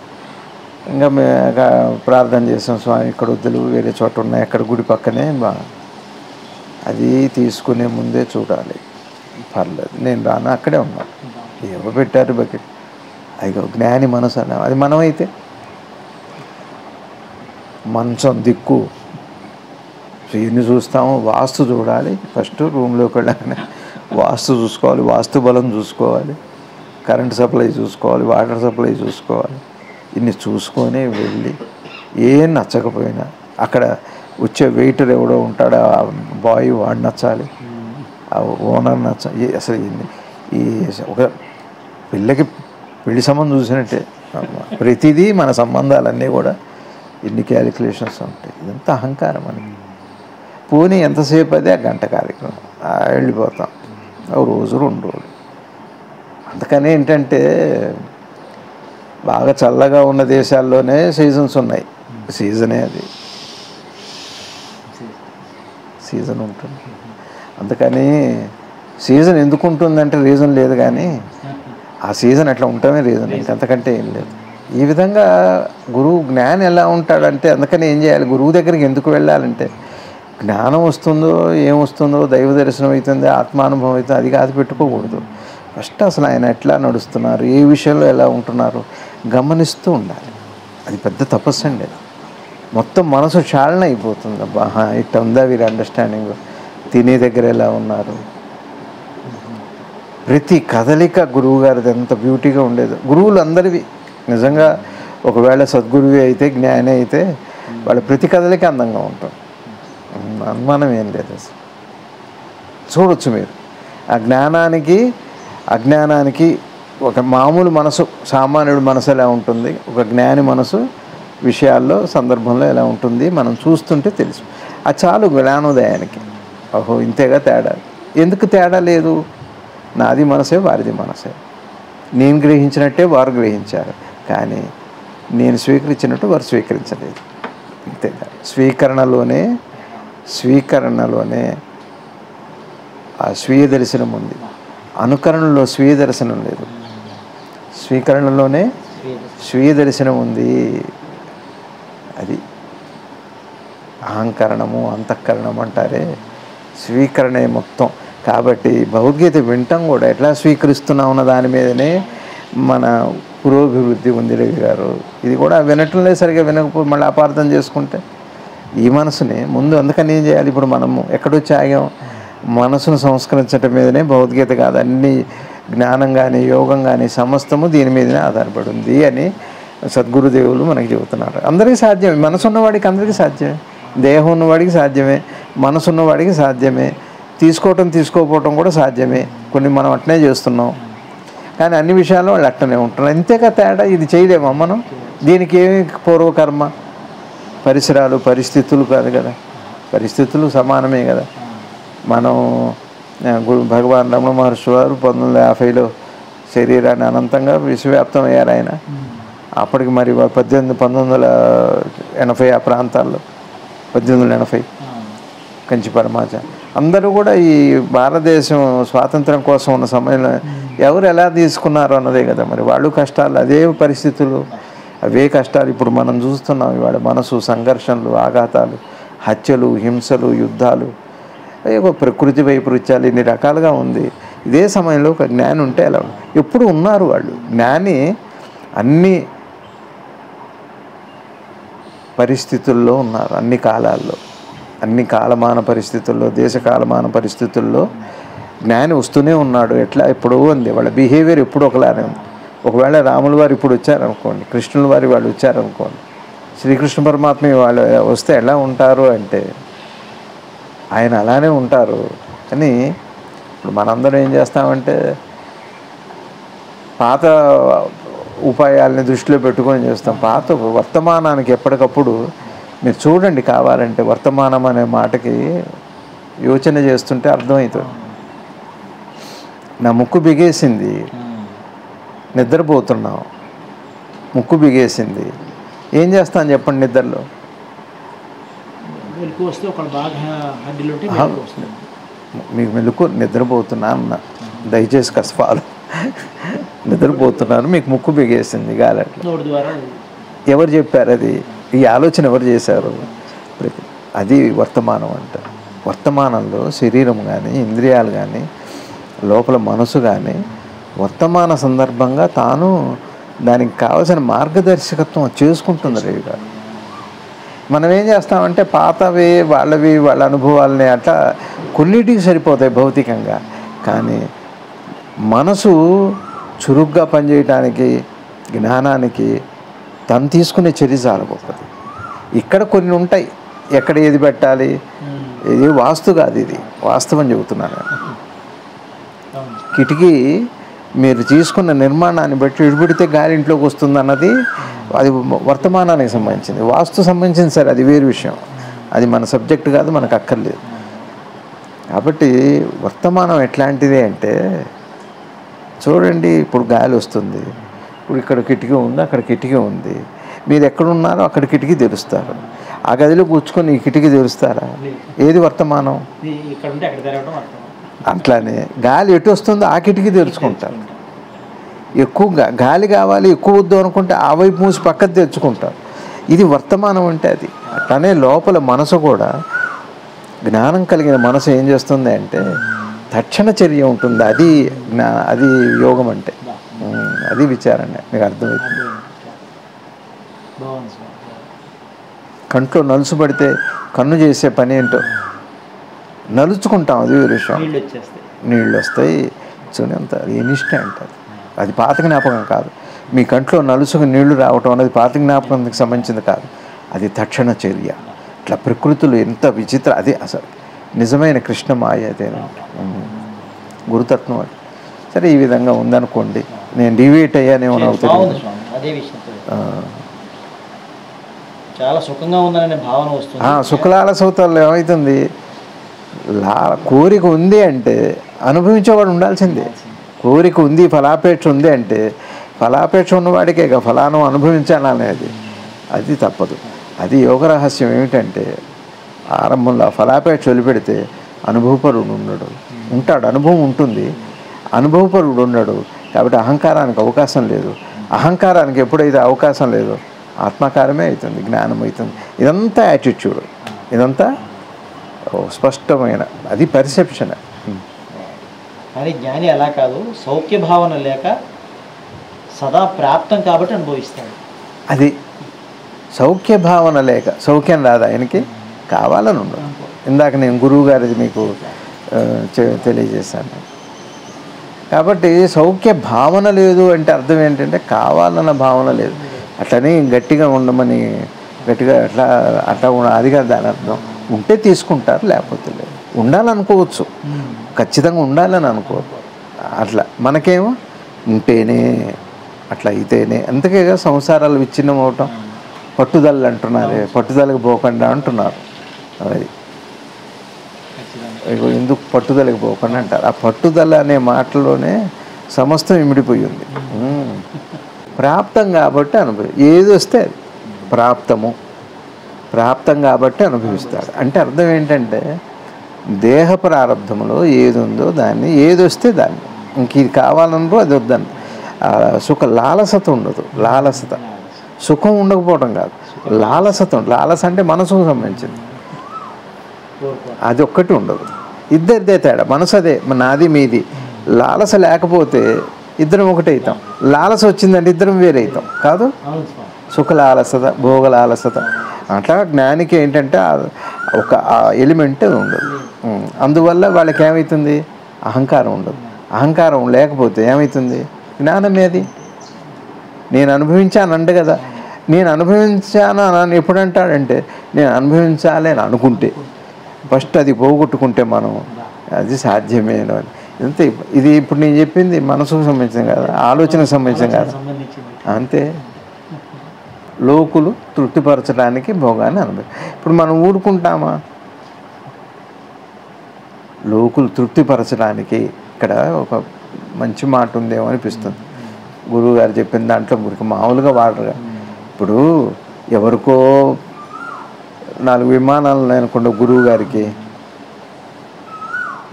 ఇంకా మేము ప్రార్థన చేసాం, స్వామి ఇక్కడ వద్దులు వేరే చోట ఉన్నాయి, అక్కడ గుడి పక్కనే అది తీసుకునే ముందే చూడాలి, పర్లేదు నేను రాను, అక్కడే ఉన్నాను. ఏవో పెట్టారు బకెట్. అయ్యో జ్ఞాని మనసు అన్న, అది మనమైతే మంచం దిక్కు ఎన్ని చూస్తాము. వాస్తు చూడాలి ఫస్ట్, రూమ్లోకి వెళ్ళగానే వాస్తు చూసుకోవాలి, వాస్తు బలం చూసుకోవాలి, కరెంట్ సప్లై చూసుకోవాలి, వాటర్ సప్లై చూసుకోవాలి. ఇన్ని చూసుకొని వెళ్ళి ఏం నచ్చకపోయినా అక్కడ వచ్చే వెయిటర్ ఎవడో ఉంటాడు, ఆ బాయ్ వాడు నచ్చాలి, ఆ ఓనర్ నచ్చాలి. అసలు ఈ ఒక పిల్లకి పెళ్లి సంబంధం చూసినట్టే ప్రతిదీ మన సంబంధాలన్నీ కూడా ఇన్ని క్యాలిక్యులేషన్స్ ఉంటాయి. ఇదంతా అహంకారం అని. పోనీ ఎంతసేపు అదే గంట కార్యక్రమం వెళ్ళిపోతాం, ఒక రోజు 2 రోజులు. అందుకని ఏంటంటే బాగా చల్లగా ఉన్న దేశాల్లోనే సీజన్స్ ఉన్నాయి. సీజనే అది, సీజన్ ఉంటుంది. అందుకని సీజన్ ఎందుకు ఉంటుందంటే రీజన్ లేదు, కానీ ఆ సీజన్ అట్లా ఉండటమే రీజన్, ఇంకంతకంటే ఏం లేదు. ఈ విధంగా గురువు జ్ఞానం ఎలా ఉంటాడంటే, అందుకని ఏం చేయాలి, గురువు దగ్గరికి ఎందుకు వెళ్ళాలంటే జ్ఞానం వస్తుందో ఏమొస్తుందో, దైవ దర్శనం అవుతుంది, ఆత్మానుభవం అవుతుంది, అది కాదు పెట్టుకోకూడదు. ఫస్ట్ అసలు ఆయన ఎట్లా నడుస్తున్నారు, ఏ విషయంలో ఎలా ఉంటున్నారు గమనిస్తూ ఉండాలి. అది పెద్ద తపస్సు అండి. మొత్తం మనసు చాలన అయిపోతుంది. అబ్బా ఇట్లా ఉందా వీరి అండర్స్టాండింగ్, తినే దగ్గర ఎలా ఉన్నారు, ప్రతి కదలిక గురువు గారిది ఎంత బ్యూటీగా ఉండేది. గురువులు అందరివి నిజంగా ఒకవేళ సద్గురువు అయితే, జ్ఞాని అయితే వాళ్ళ ప్రతి కదలిక అందంగా ఉంటుంది, అనుమానం ఏం లేదు. అసలు చూడొచ్చు మీరు. ఆ జ్ఞానానికి అజ్ఞానానికి ఒక మామూలు మనసు, సామాన్యుడి మనసు ఎలా ఉంటుంది, ఒక జ్ఞాని మనసు విషయాల్లో సందర్భంలో ఎలా ఉంటుంది మనం చూస్తుంటే తెలుసు. అది చాలు జ్ఞానోదయానికి. ఓహో ఇంతేగా తేడా. ఎందుకు తేడా లేదు? నాది మనసే, వారిది మనసే. నేను గ్రహించినట్టే వారు గ్రహించారు, కానీ నేను స్వీకరించినట్టు వారు స్వీకరించలేదు. అంతేగా. స్వీకరణలోనే ఆ స్వీయ దర్శనం ఉంది. అనుకరణలో స్వీయ దర్శనం లేదు. స్వీకరణలోనే స్వీయ దర్శనం ఉంది. అది అహంకరణము, అంతఃకరణం అంటారే, స్వీకరణే మొత్తం. కాబట్టి భగవద్గీత వింటాం కూడా ఎట్లా స్వీకరిస్తున్నాం ఉన్న దాని మీదనే మన పురోభివృద్ధి ఉంది. రవి గారు ఇది కూడా వినటంలే, సరిగా వినకపోతే మళ్ళీ అపార్థం చేసుకుంటే ఈ మనసుని ముందు. అందుకని ఏం చేయాలి? ఇప్పుడు మనము ఎక్కడొచ్చి ఆగాం? మనసును సంస్కరించడం మీదనే భగవద్గీత కాదు, అన్ని జ్ఞానం కానీ యోగం కానీ సమస్తము దీని మీదనే ఆధారపడి ఉంది అని సద్గురుదేవులు మనకి చెబుతున్నారు. అందరికీ సాధ్యమే. మనసు ఉన్నవాడికి అందరికీ సాధ్యమే, దేహం ఉన్నవాడికి సాధ్యమే, మనసు ఉన్నవాడికి సాధ్యమే, తీసుకోకపోవటం కూడా సాధ్యమే. కొన్ని మనం అట్నే చేస్తున్నాం, కానీ అన్ని విషయాల్లో వాళ్ళు అట్టనే ఉంటున్నారు. ఇంతేగా తేడా. ఇది చేయలేమా మనం? దీనికి ఏమి పూర్వకర్మ, పరిసరాలు పరిస్థితులు కాదు కదా, పరిస్థితులు సమానమే కదా. మనం భగవాన్ రమణ మహర్షి వారు 1950లో శరీరాన్ని అనంతంగా విశ్వవ్యాప్తం అయ్యారు ఆయన. అప్పటికి మరి 1980 ఆ ప్రాంతాల్లో, 1880 కంచి పరమాచార్య అందరూ కూడా ఈ భారతదేశం స్వాతంత్రం కోసం ఉన్న సమయంలో ఎవరు ఎలా తీసుకున్నారు అన్నదే కదా. మరి వాళ్ళు కష్టాలు, అదే పరిస్థితులు, అవే కష్టాలు ఇప్పుడు మనం చూస్తున్నాం. ఇవాళ మనసు సంఘర్షణలు, ఆఘాతాలు, హత్యలు, హింసలు, యుద్ధాలు, ఒక ప్రకృతి వైపరీత్యాలు ఇన్ని రకాలుగా ఉంది. ఇదే సమయంలో ఒక జ్ఞాని ఉంటే ఎలా ఎప్పుడు ఉన్నారు వాళ్ళు. జ్ఞాని అన్ని పరిస్థితుల్లో ఉన్నారు, అన్ని కాలాల్లో, అన్ని కాలమాన పరిస్థితుల్లో, దేశ కాలమాన పరిస్థితుల్లో జ్ఞాని వస్తూనే ఉన్నాడు. ఎట్లా ఎప్పుడూ ఉంది, వాళ్ళ బిహేవియర్ ఎప్పుడు ఒకలానే ఉంది. ఒకవేళ రాముల వారు ఇప్పుడు వచ్చారనుకోండి, కృష్ణుల వారి వాళ్ళు వచ్చారనుకోండి, శ్రీకృష్ణ పరమాత్మ వాళ్ళు వస్తే ఎలా ఉంటారు అంటే ఆయన అలానే ఉంటారు. కానీ ఇప్పుడు మనందరం ఏం చేస్తామంటే పాత ఉపాయాలని దృష్టిలో పెట్టుకొని చేస్తాం. పాత వర్తమానానికి ఎప్పటికప్పుడు మీరు చూడండి, కావాలంటే వర్తమానం అనే మాటకి యోచన చేస్తుంటే అర్థమవుతుంది. నా ముక్కు బిగేసింది, నిద్రపోతున్నాం, ముక్కు బిగేసింది, ఏం చేస్తాను చెప్పండి నిద్రలో? మీకు మెలకు నిద్రపోతున్నా అన్న, దయచేసి కసపాలు నిద్రపోతున్నాను, మీకు ముక్కు బిగేసింది గాలట్లా. ఎవరు చెప్పారు అది? ఈ ఆలోచన ఎవరు చేశారు? అది వర్తమానం అంట. వర్తమానంలో శరీరం కానీ, ఇంద్రియాలు కానీ, లోపల మనసు కానీ వర్తమాన సందర్భంగా తాను దానికి కావలసిన మార్గదర్శకత్వం చేసుకుంటుంది రేవి గారు. మనం ఏం చేస్తామంటే పాతవి వాళ్ళ అనుభవాలని అట్లా కొన్నిటికి సరిపోతాయి భౌతికంగా. కానీ మనసు చురుగ్గా పనిచేయటానికి, జ్ఞానానికి తను తీసుకునే చర్య చాలా గొప్పది. ఇక్కడ కొన్ని ఉంటాయి, ఎక్కడ ఏది పెట్టాలి, ఇది వాస్తు కాదు, ఇది వాస్తవం చెబుతున్నాను. కిటికీ మీరు తీసుకున్న నిర్మాణాన్ని బట్టి విడిపెడితే గాలి ఇంట్లోకి వస్తుంది అన్నది అది వర్తమానానికి సంబంధించింది. వాస్తు సంబంధించింది సరే, అది వేరు విషయం, అది మన సబ్జెక్ట్ కాదు, మనకు అక్కర్లేదు. కాబట్టి వర్తమానం ఎట్లాంటిది అంటే చూడండి, ఇప్పుడు గాలి వస్తుంది, ఇప్పుడు ఇక్కడ కిటికీ ఉంది, అక్కడ కిటికీ ఉంది, మీరు ఎక్కడున్నారో అక్కడ కిటికీ తెరుస్తారు. ఆ గదిలో కూర్చుకొని ఈ కిటికీ తెరుస్తారా? ఏది వర్తమానం? అట్లానే గాలి ఎటు వస్తుందో ఆ కిటికీ తెరుచుకుంటారు. ఎక్కువ గాలి కావాలి, ఎక్కువ వద్దు అనుకుంటే ఆ వైపు మూసి పక్కకు తెరుచుకుంటారు. ఇది వర్తమానం అంటే అది. అట్లానే లోపల మనసు కూడా, జ్ఞానం కలిగిన మనసు ఏం చేస్తుంది అంటే తక్షణ చర్య ఉంటుంది. అది యోగం అంటే, అది విచారణ. మీకు అర్థమవుతుంది. కంట్లో నలుసు పడితే కన్ను చేసే పని ఏంటో నలుచుకుంటాం, అది వేరే విషయం. నీళ్ళు వస్తాయి చూడండి, అంత ఇన్స్టెంట్. అది పాత జ్ఞాపకం కాదు. మీ కంట్లో నలుసుకు నీళ్లు రావటం అనేది పాత జ్ఞాపకానికి సంబంధించింది కాదు, అది తక్షణ చర్య. ఇట్లా ప్రకృతులు ఎంత విచిత్ర, అది అసలు నిజమైన కృష్ణమాయ అదేనా, గురుతత్వం అది. సరే, ఈ విధంగా ఉందనుకోండి, నేను డివేట్ అయ్యానేమో అవుతుంది.
చాలా సుఖంగా ఉందనే భావన వస్తుంది.
శుక్లాల సూత్రాలు ఏమవుతుంది, కోరిక ఉంది అంటే అనుభవించేవాడు ఉండాల్సిందే. కోరిక ఉంది, ఫలాపేక్ష ఉంది అంటే ఫలాపేక్ష ఉన్నవాడికే ఇక ఫలాను అనుభవించాలనేది, అది తప్పదు. అది యోగ రహస్యం ఏమిటంటే ఆరంభంలో ఫలాపేక్ష వదిలిపెడితే అనుభవపరుడు ఉంటాడు, అనుభవం ఉంటుంది, అనుభవపరుడు ఉండడు. కాబట్టి అహంకారానికి అవకాశం లేదు. అహంకారానికి ఎప్పుడైతే అవకాశం లేదో ఆత్మకారమే అవుతుంది, జ్ఞానం అవుతుంది. ఇదంతా యాటిట్యూడ్, ఇదంతా స్పష్టమైన, అది పర్సెప్షన్.
కానీ జ్ఞాని అలా కాదు, సౌఖ్య భావన లేక సదా ప్రాప్తం కాబట్టి అనుభవిస్తాడు.
అది సౌఖ్య భావన లేక సౌఖ్యం రాదు ఆయనకి, కావాలని ఉండదు. ఇందాక నేను గురువు గారిది మీకు తెలియజేశాను. కాబట్టి సౌఖ్య భావన లేదు అంటే అర్థం ఏంటంటే కావాలన్న భావన లేదు. అట్లనే గట్టిగా ఉండమని, గట్టిగా అట్లా అది కాదు దాని అర్థం. ఉంటే తీసుకుంటారు, లేకపోతే లేదు. ఉండాలనుకోవచ్చు, ఖచ్చితంగా ఉండాలని అనుకోవచ్చు. అట్లా మనకేమో ఉంటేనే, అట్లా అయితేనే, అందుకేగా సంసారాలు విచ్ఛిన్నం అవటం. పట్టుదల అంటున్నారు, పట్టుదలకు పోకుండా అంటున్నారు. అది ఇగో ఎందుకు పట్టుదలకు పోకుండా అంటారు. ఆ పట్టుదల అనే మాటలోనే సమస్తం ఇమిడిపోయి ఉంది. ప్రాప్తం కాబట్టి ఏది వస్తే అది ప్రాప్తం కాబట్టి అనుభవిస్తాడు. అంటే అర్థం ఏంటంటే దేహ ప్రారంధంలో ఏది ఉందో దాన్ని, ఏది వస్తే దాన్ని, ఇంక ఇది కావాలనరు అది వద్దని. సుఖ లాలసత ఉండదు. సుఖం ఉండకపోవడం కాదు, లాలసత. లాలస అంటే మనసుకు సంబంధించింది. అది ఒక్కటి ఉండదు. ఇద్దరిదే తేడా. మనసు అదే, నాది మీది. లాలస లేకపోతే ఇద్దరం ఒకటి అవుతాం. లాలస వచ్చిందంటే ఇద్దరం వేరే అవుతాం కాదు. సుఖ లాలసత, భోగ లాలసత. అట్లా జ్ఞానికి ఏంటంటే ఒక ఎలిమెంట్ ఉండదు. అందువల్ల వాళ్ళకి ఏమవుతుంది? అహంకారం ఉండదు. అహంకారం లేకపోతే ఏమవుతుంది? జ్ఞానం ఏది? నేను అనుభవించానంటే కదా. నేను అనుభవించాను అని ఎప్పుడంటాడంటే నేను అనుభవించాలి అని అనుకుంటే, ఫస్ట్ అది పోగొట్టుకుంటే మనం అది సాధ్యమేను అని. అంతే. ఇది ఇప్పుడు నేను చెప్పింది మనసుకు సంబంధించింది కదా, ఆలోచనకు సంబంధించింది కదా. అంతే. లోకులు తృప్తిపరచడానికి భోగాన్ని అనుభవం. ఇప్పుడు మనం ఊరుకుంటామా? లోకులు తృప్తిపరచడానికి ఇక్కడ ఒక మంచి మాట ఉందేమో అనిపిస్తుంది. గురువు గారు చెప్పిన దాంట్లో మురికి మామూలుగా వాడరు. ఇప్పుడు ఎవరికో 4 విమానాలు అనుకోండి గురువు గారికి,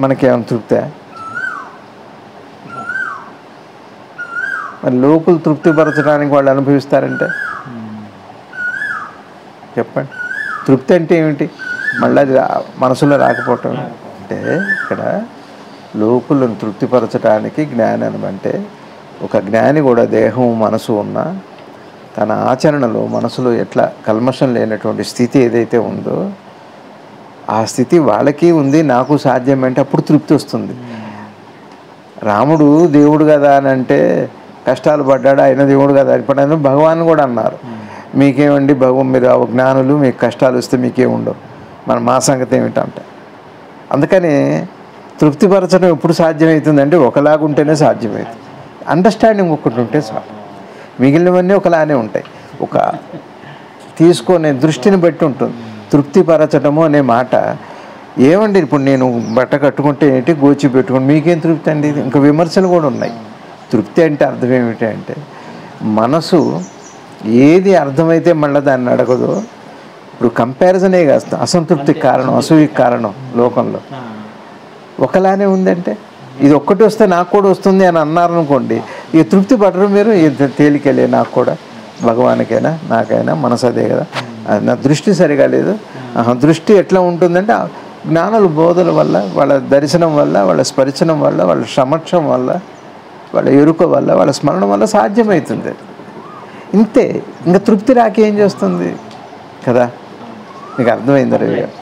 మనకేమైనా తృప్తే? మరి లోకులు తృప్తిపరచడానికి వాళ్ళు అనుభవిస్తారంటే చెప్పండి. తృప్తి అంటే ఏమిటి? మళ్ళీ అది మనసులో రాకపోవటం. అంటే ఇక్కడ లోకులను తృప్తిపరచడానికి జ్ఞానం అంటే, ఒక జ్ఞాని కూడా దేహం మనసు ఉన్నా తన ఆచరణలో మనసులో ఎట్లా కల్మషం లేనటువంటి స్థితి ఏదైతే ఉందో ఆ స్థితి వాళ్ళకి ఉంది, నాకు సాధ్యం అంటే అప్పుడు తృప్తి వస్తుంది. రాముడు దేవుడు కదా అని అంటే కష్టాలు పడ్డాడు, ఆయన దేవుడు కదా. ఇప్పుడు భగవాన్ కూడా అన్నారు, మీకేమండి మీరు జ్ఞానులు, మీకు కష్టాలు వస్తే మీకేముండవు, మా సంగతి ఏమిటంటే. అందుకని తృప్తిపరచడం ఎప్పుడు సాధ్యమవుతుందంటే ఒకలాగుంటేనే సాధ్యమవుతుంది. అండర్స్టాండింగ్ ఒకటి ఉంటే చాలు, మిగిలినవన్నీ ఒకలానే ఉంటాయి. ఒక తీసుకునే దృష్టిని బట్టి ఉంటుంది. తృప్తిపరచడము అనే మాట ఏమండి, ఇప్పుడు నేను బట్ట కట్టుకుంటే ఏంటి, గోచి పెట్టుకుంటే మీకేం తృప్తి అండి? ఇంకా విమర్శలు కూడా ఉన్నాయి. తృప్తి అంటే అర్థం ఏమిటి అంటే, మనసు ఏది అర్థమైతే మళ్ళీ దాన్ని అడగదో. ఇప్పుడు కంపారిజనే కాస్త అసంతృప్తికి కారణం, అసూయకి కారణం లోకంలో. ఒకలానే ఉందంటే ఇది ఒక్కటి వస్తే నాకు కూడా వస్తుంది అని అన్నారనుకోండి, ఇక తృప్తి పడరు మీరు. తేలికలే, నాకు కూడా, భగవానికైనా నాకైనా మనసు అదే కదా, నా దృష్టి సరిగా లేదు. దృష్టి ఎట్లా ఉంటుందంటే జ్ఞానుల బోధల వల్ల, వాళ్ళ దర్శనం వల్ల, వాళ్ళ స్పర్శనం వల్ల, వాళ్ళ సమక్షం వల్ల, వాళ్ళ ఎరుక వల్ల, వాళ్ళ స్మరణ వల్ల సాధ్యమవుతుంది. ఇంతే. ఇంకా తృప్తి రాకేం చేస్తుంది కదా. మీకు అర్థమైంది రవి గారు?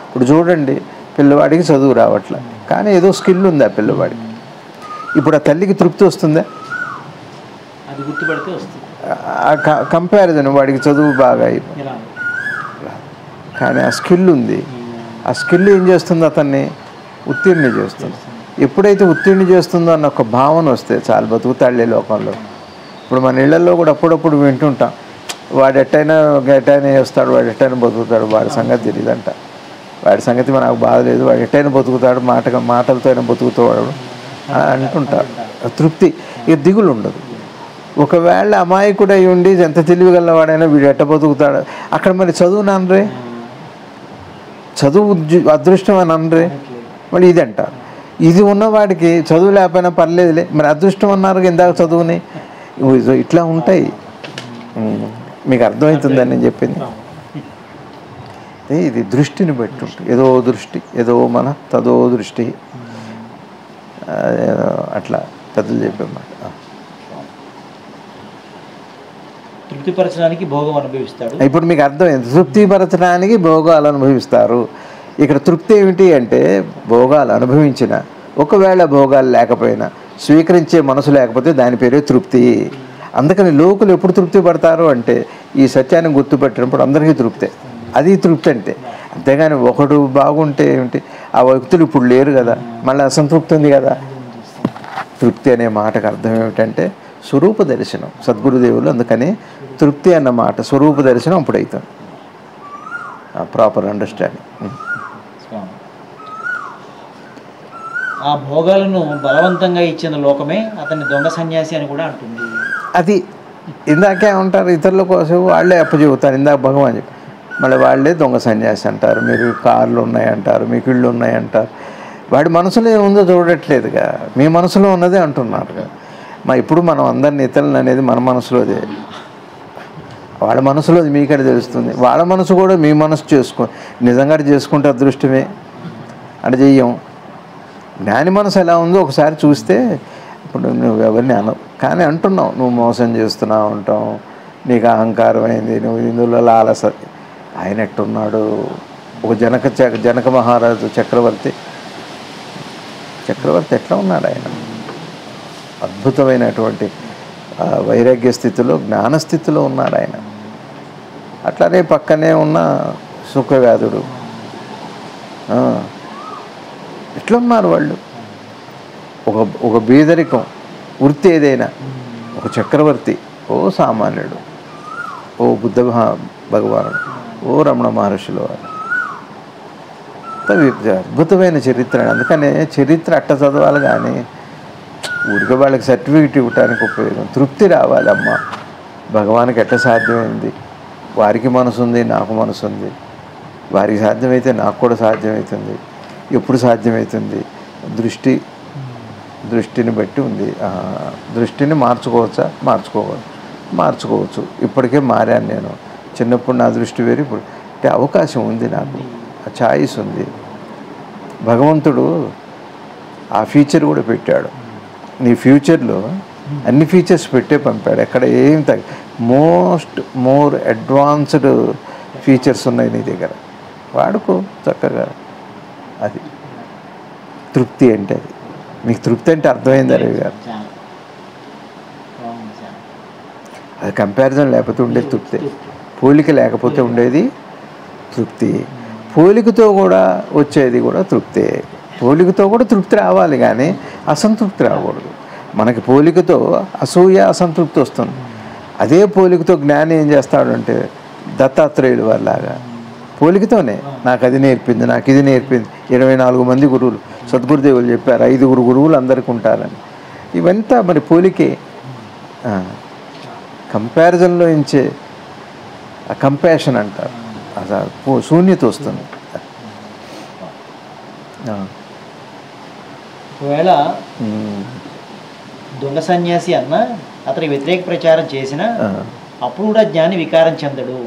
ఇప్పుడు చూడండి, పిల్లవాడికి చదువు రావట్లే, కానీ ఏదో స్కిల్ ఉంది ఆ పిల్లవాడికి. ఇప్పుడు ఆ తల్లికి తృప్తి వస్తుందా?
అది గుర్తుపడితే వస్తుంది.
కంపారిజన్, వాడికి చదువు బాగా అయిపోయింది, కానీ ఆ స్కిల్ ఉంది. ఆ స్కిల్ ఏం చేస్తుంది? అతన్ని ఉత్తీర్ణ చేస్తుంది. ఎప్పుడైతే ఉత్తీర్ణ చేస్తుందో అన్న ఒక భావన వస్తే చాలు, బతుకుతాళ్లే లోకంలో. ఇప్పుడు మన ఇళ్లలో కూడా అప్పుడప్పుడు వింటుంటాం, వాడు ఎట్టయినా వేస్తాడు, వాడు ఎట్టయినా బతుకుతాడు, వాడి సంగతి తెలియదంట, వాడి సంగతి మనకు బాధ లేదు, వాడు ఎట్టయినా బతుకుతాడు, మాటలతో అయినా బతుకుతాడు అంటుంటారు. తృప్తి, ఇక దిగులు ఉండదు. ఒకవేళ అమాయకుడు అయి ఉండి ఎంత తెలివిగలవాడైనా వీడు ఎట్ట బతుకుతాడు, అక్కడ మరి చదువు ననరే, చదువు అదృష్టం అని అనరే. మళ్ళీ ఇది అంటారు, ఇది ఉన్నవాడికి చదువు లేకపోయినా పర్లేదులే, మరి అదృష్టం అన్నారు ఇందాక చదువుని. ఇట్లా ఉంటాయి. మీకు అర్థమవుతుందని నేను చెప్పింది. ఇది దృష్టిని బట్టి ఉంటుంది. ఏదో దృష్టి, ఏదో మన తదో దృష్టి, అట్లా పెద్దలు చెప్పేమాట.
తృప్తిపరచడానికి భోగం అనుభవిస్తాడు.
ఇప్పుడు మీకు అర్థమైంది, తృప్తిపరచడానికి భోగాలు అనుభవిస్తారు. ఇక్కడ తృప్తి ఏమిటి అంటే, భోగాలు అనుభవించిన, ఒకవేళ భోగాలు లేకపోయినా, స్వీకరించే మనసు లేకపోతే దాని పేరే తృప్తి. అందుకని లోకులు ఎప్పుడు తృప్తి పడతారు అంటే, ఈ సత్యాన్ని గుర్తుపెట్టినప్పుడు అందరికీ తృప్తే. అది తృప్తి అంటే. అంతేగాని ఒకడు బాగుంటే ఏమిటి, ఆ వ్యక్తులు ఇప్పుడు లేరు కదా, మళ్ళీ అసంతృప్తి ఉంది కదా. తృప్తి అనే మాటకు అర్థం ఏమిటంటే స్వరూప దర్శనం. సద్గురుదేవులు అందుకని తృప్తి అన్నమాట స్వరూప దర్శనం అప్పుడు అవుతుంది, ప్రాపర్ అండర్స్టాండింగ్.
ఆ భోగాలను బలవంతంగా ఇచ్చిన లోకమే అతన్ని దొంగ సన్యాసి అని కూడా అంటుంది.
అది ఇందాకే ఉంటారు, ఇతరుల కోసం వాళ్ళే అప్పచెబుతారు. ఇందాక భగవాన్ చెప్పి మళ్ళీ వాళ్ళే దొంగ సన్యాసి అంటారు. మీరు కార్లు ఉన్నాయంటారు, మీకు ఇళ్ళు ఉన్నాయంటారు. వాడి మనసులో ఏముందో చూడట్లేదుగా, మీ మనసులో ఉన్నదే అంటున్నారుగా. ఇప్పుడు మనం అందరిని ఇతరులను అనేది మన మనసులోదే, వాళ్ళ మనసులోది మీకడ తెలుస్తుంది. వాళ్ళ మనసు కూడా మీ మనసు నిజంగా చేసుకుంటే అదృష్టమే అంటే చెయ్యం. జ్ఞాని మనసు ఎలా ఉందో ఒకసారి చూస్తే ఇప్పుడు నువ్వు ఎవరిని అనవు, కానీ అంటున్నావు నువ్వు మోసం చేస్తున్నావు ఉంటావు, నీకు అహంకారం అయింది, నువ్వు ఇందులో లాలస. ఆయన ఎట్టున్నాడు, ఒక జనక మహారాజు చక్రవర్తి ఎట్లా ఉన్నాడు? ఆయన అద్భుతమైనటువంటి వైరాగ్య స్థితిలో, జ్ఞానస్థితిలో ఉన్నాడు ఆయన. అట్లానే పక్కనే ఉన్న సుఖవ్యాధుడు ఎట్లా ఉన్నారు వాళ్ళు? ఒక బీదరికం వృత్తి ఏదైనా, ఒక చక్రవర్తి, ఓ సామాన్యుడు, ఓ బుద్ధ భగవానుడు, ఓ రమణ మహర్షులు వారు. అద్భుతమైన చరిత్ర. అందుకనే చరిత్ర అట్ట చదవాలి, కానీ ఊరికే వాళ్ళకి సర్టిఫికెట్ ఇవ్వటానికి ఉపయోగం. తృప్తి రావాలి. అమ్మ భగవానికి ఎట్లా సాధ్యమైంది, వారికి మనసు ఉంది, నాకు మనసు ఉంది, వారికి సాధ్యమైతే నాకు కూడా సాధ్యమవుతుంది. ఎప్పుడు సాధ్యమవుతుంది? దృష్టిని బట్టి ఉంది. దృష్టిని మార్చుకోవచ్చా? మార్చుకోవచ్చు. ఇప్పటికే మారాను నేను. చిన్నప్పుడు నా దృష్టి వేరు, ఇప్పుడు అంటే అవకాశం ఉంది, నాకు ఆ ఛాయిస్ ఉంది. భగవంతుడు ఆ ఫీచర్ కూడా పెట్టాడు. నీ ఫ్యూచర్లో అన్ని ఫీచర్స్ పెట్టే పంపాడు. ఎక్కడ ఏం మోర్ అడ్వాన్స్డ్ ఫీచర్స్ ఉన్నాయి నీ దగ్గర, వాడుకో చక్కగా. అది తృప్తి అంటే. అది మీకు తృప్తి అంటే అర్థమైంది రవి గారు? అది కంపారిజన్ లేకపోతే ఉండేది తృప్తి, పోలిక లేకపోతే ఉండేది తృప్తి, పోలికతో కూడా వచ్చేది కూడా తృప్తే. పోలికతో కూడా తృప్తి రావాలి, కానీ అసంతృప్తి రాకూడదు. మనకి పోలికతో అసూయ, అసంతృప్తి వస్తుంది. అదే పోలికతో జ్ఞాని ఏం చేస్తాడు అంటే, దత్తాత్రేయుడు వాళ్ళలాగా పోలికతోనే నాకు అది నేర్పింది, నాకు ఇది నేర్పింది. 24 మంది గురువులు సద్గురుదేవులు చెప్పారు, 5 గురువులు అందరికీ ఉంటారని. ఇవంతా మరి పోలికే. కంపారిజన్లో ఇంచే కంపాషన్ అంటారు, అసలు శూన్యత వస్తుంది.
ఒకవేళ దొంగ సన్యాసి అన్న అతని వ్యతిరేక ప్రచారం చేసిన అప్పుడు కూడా జ్ఞాని వికారం చెందడు.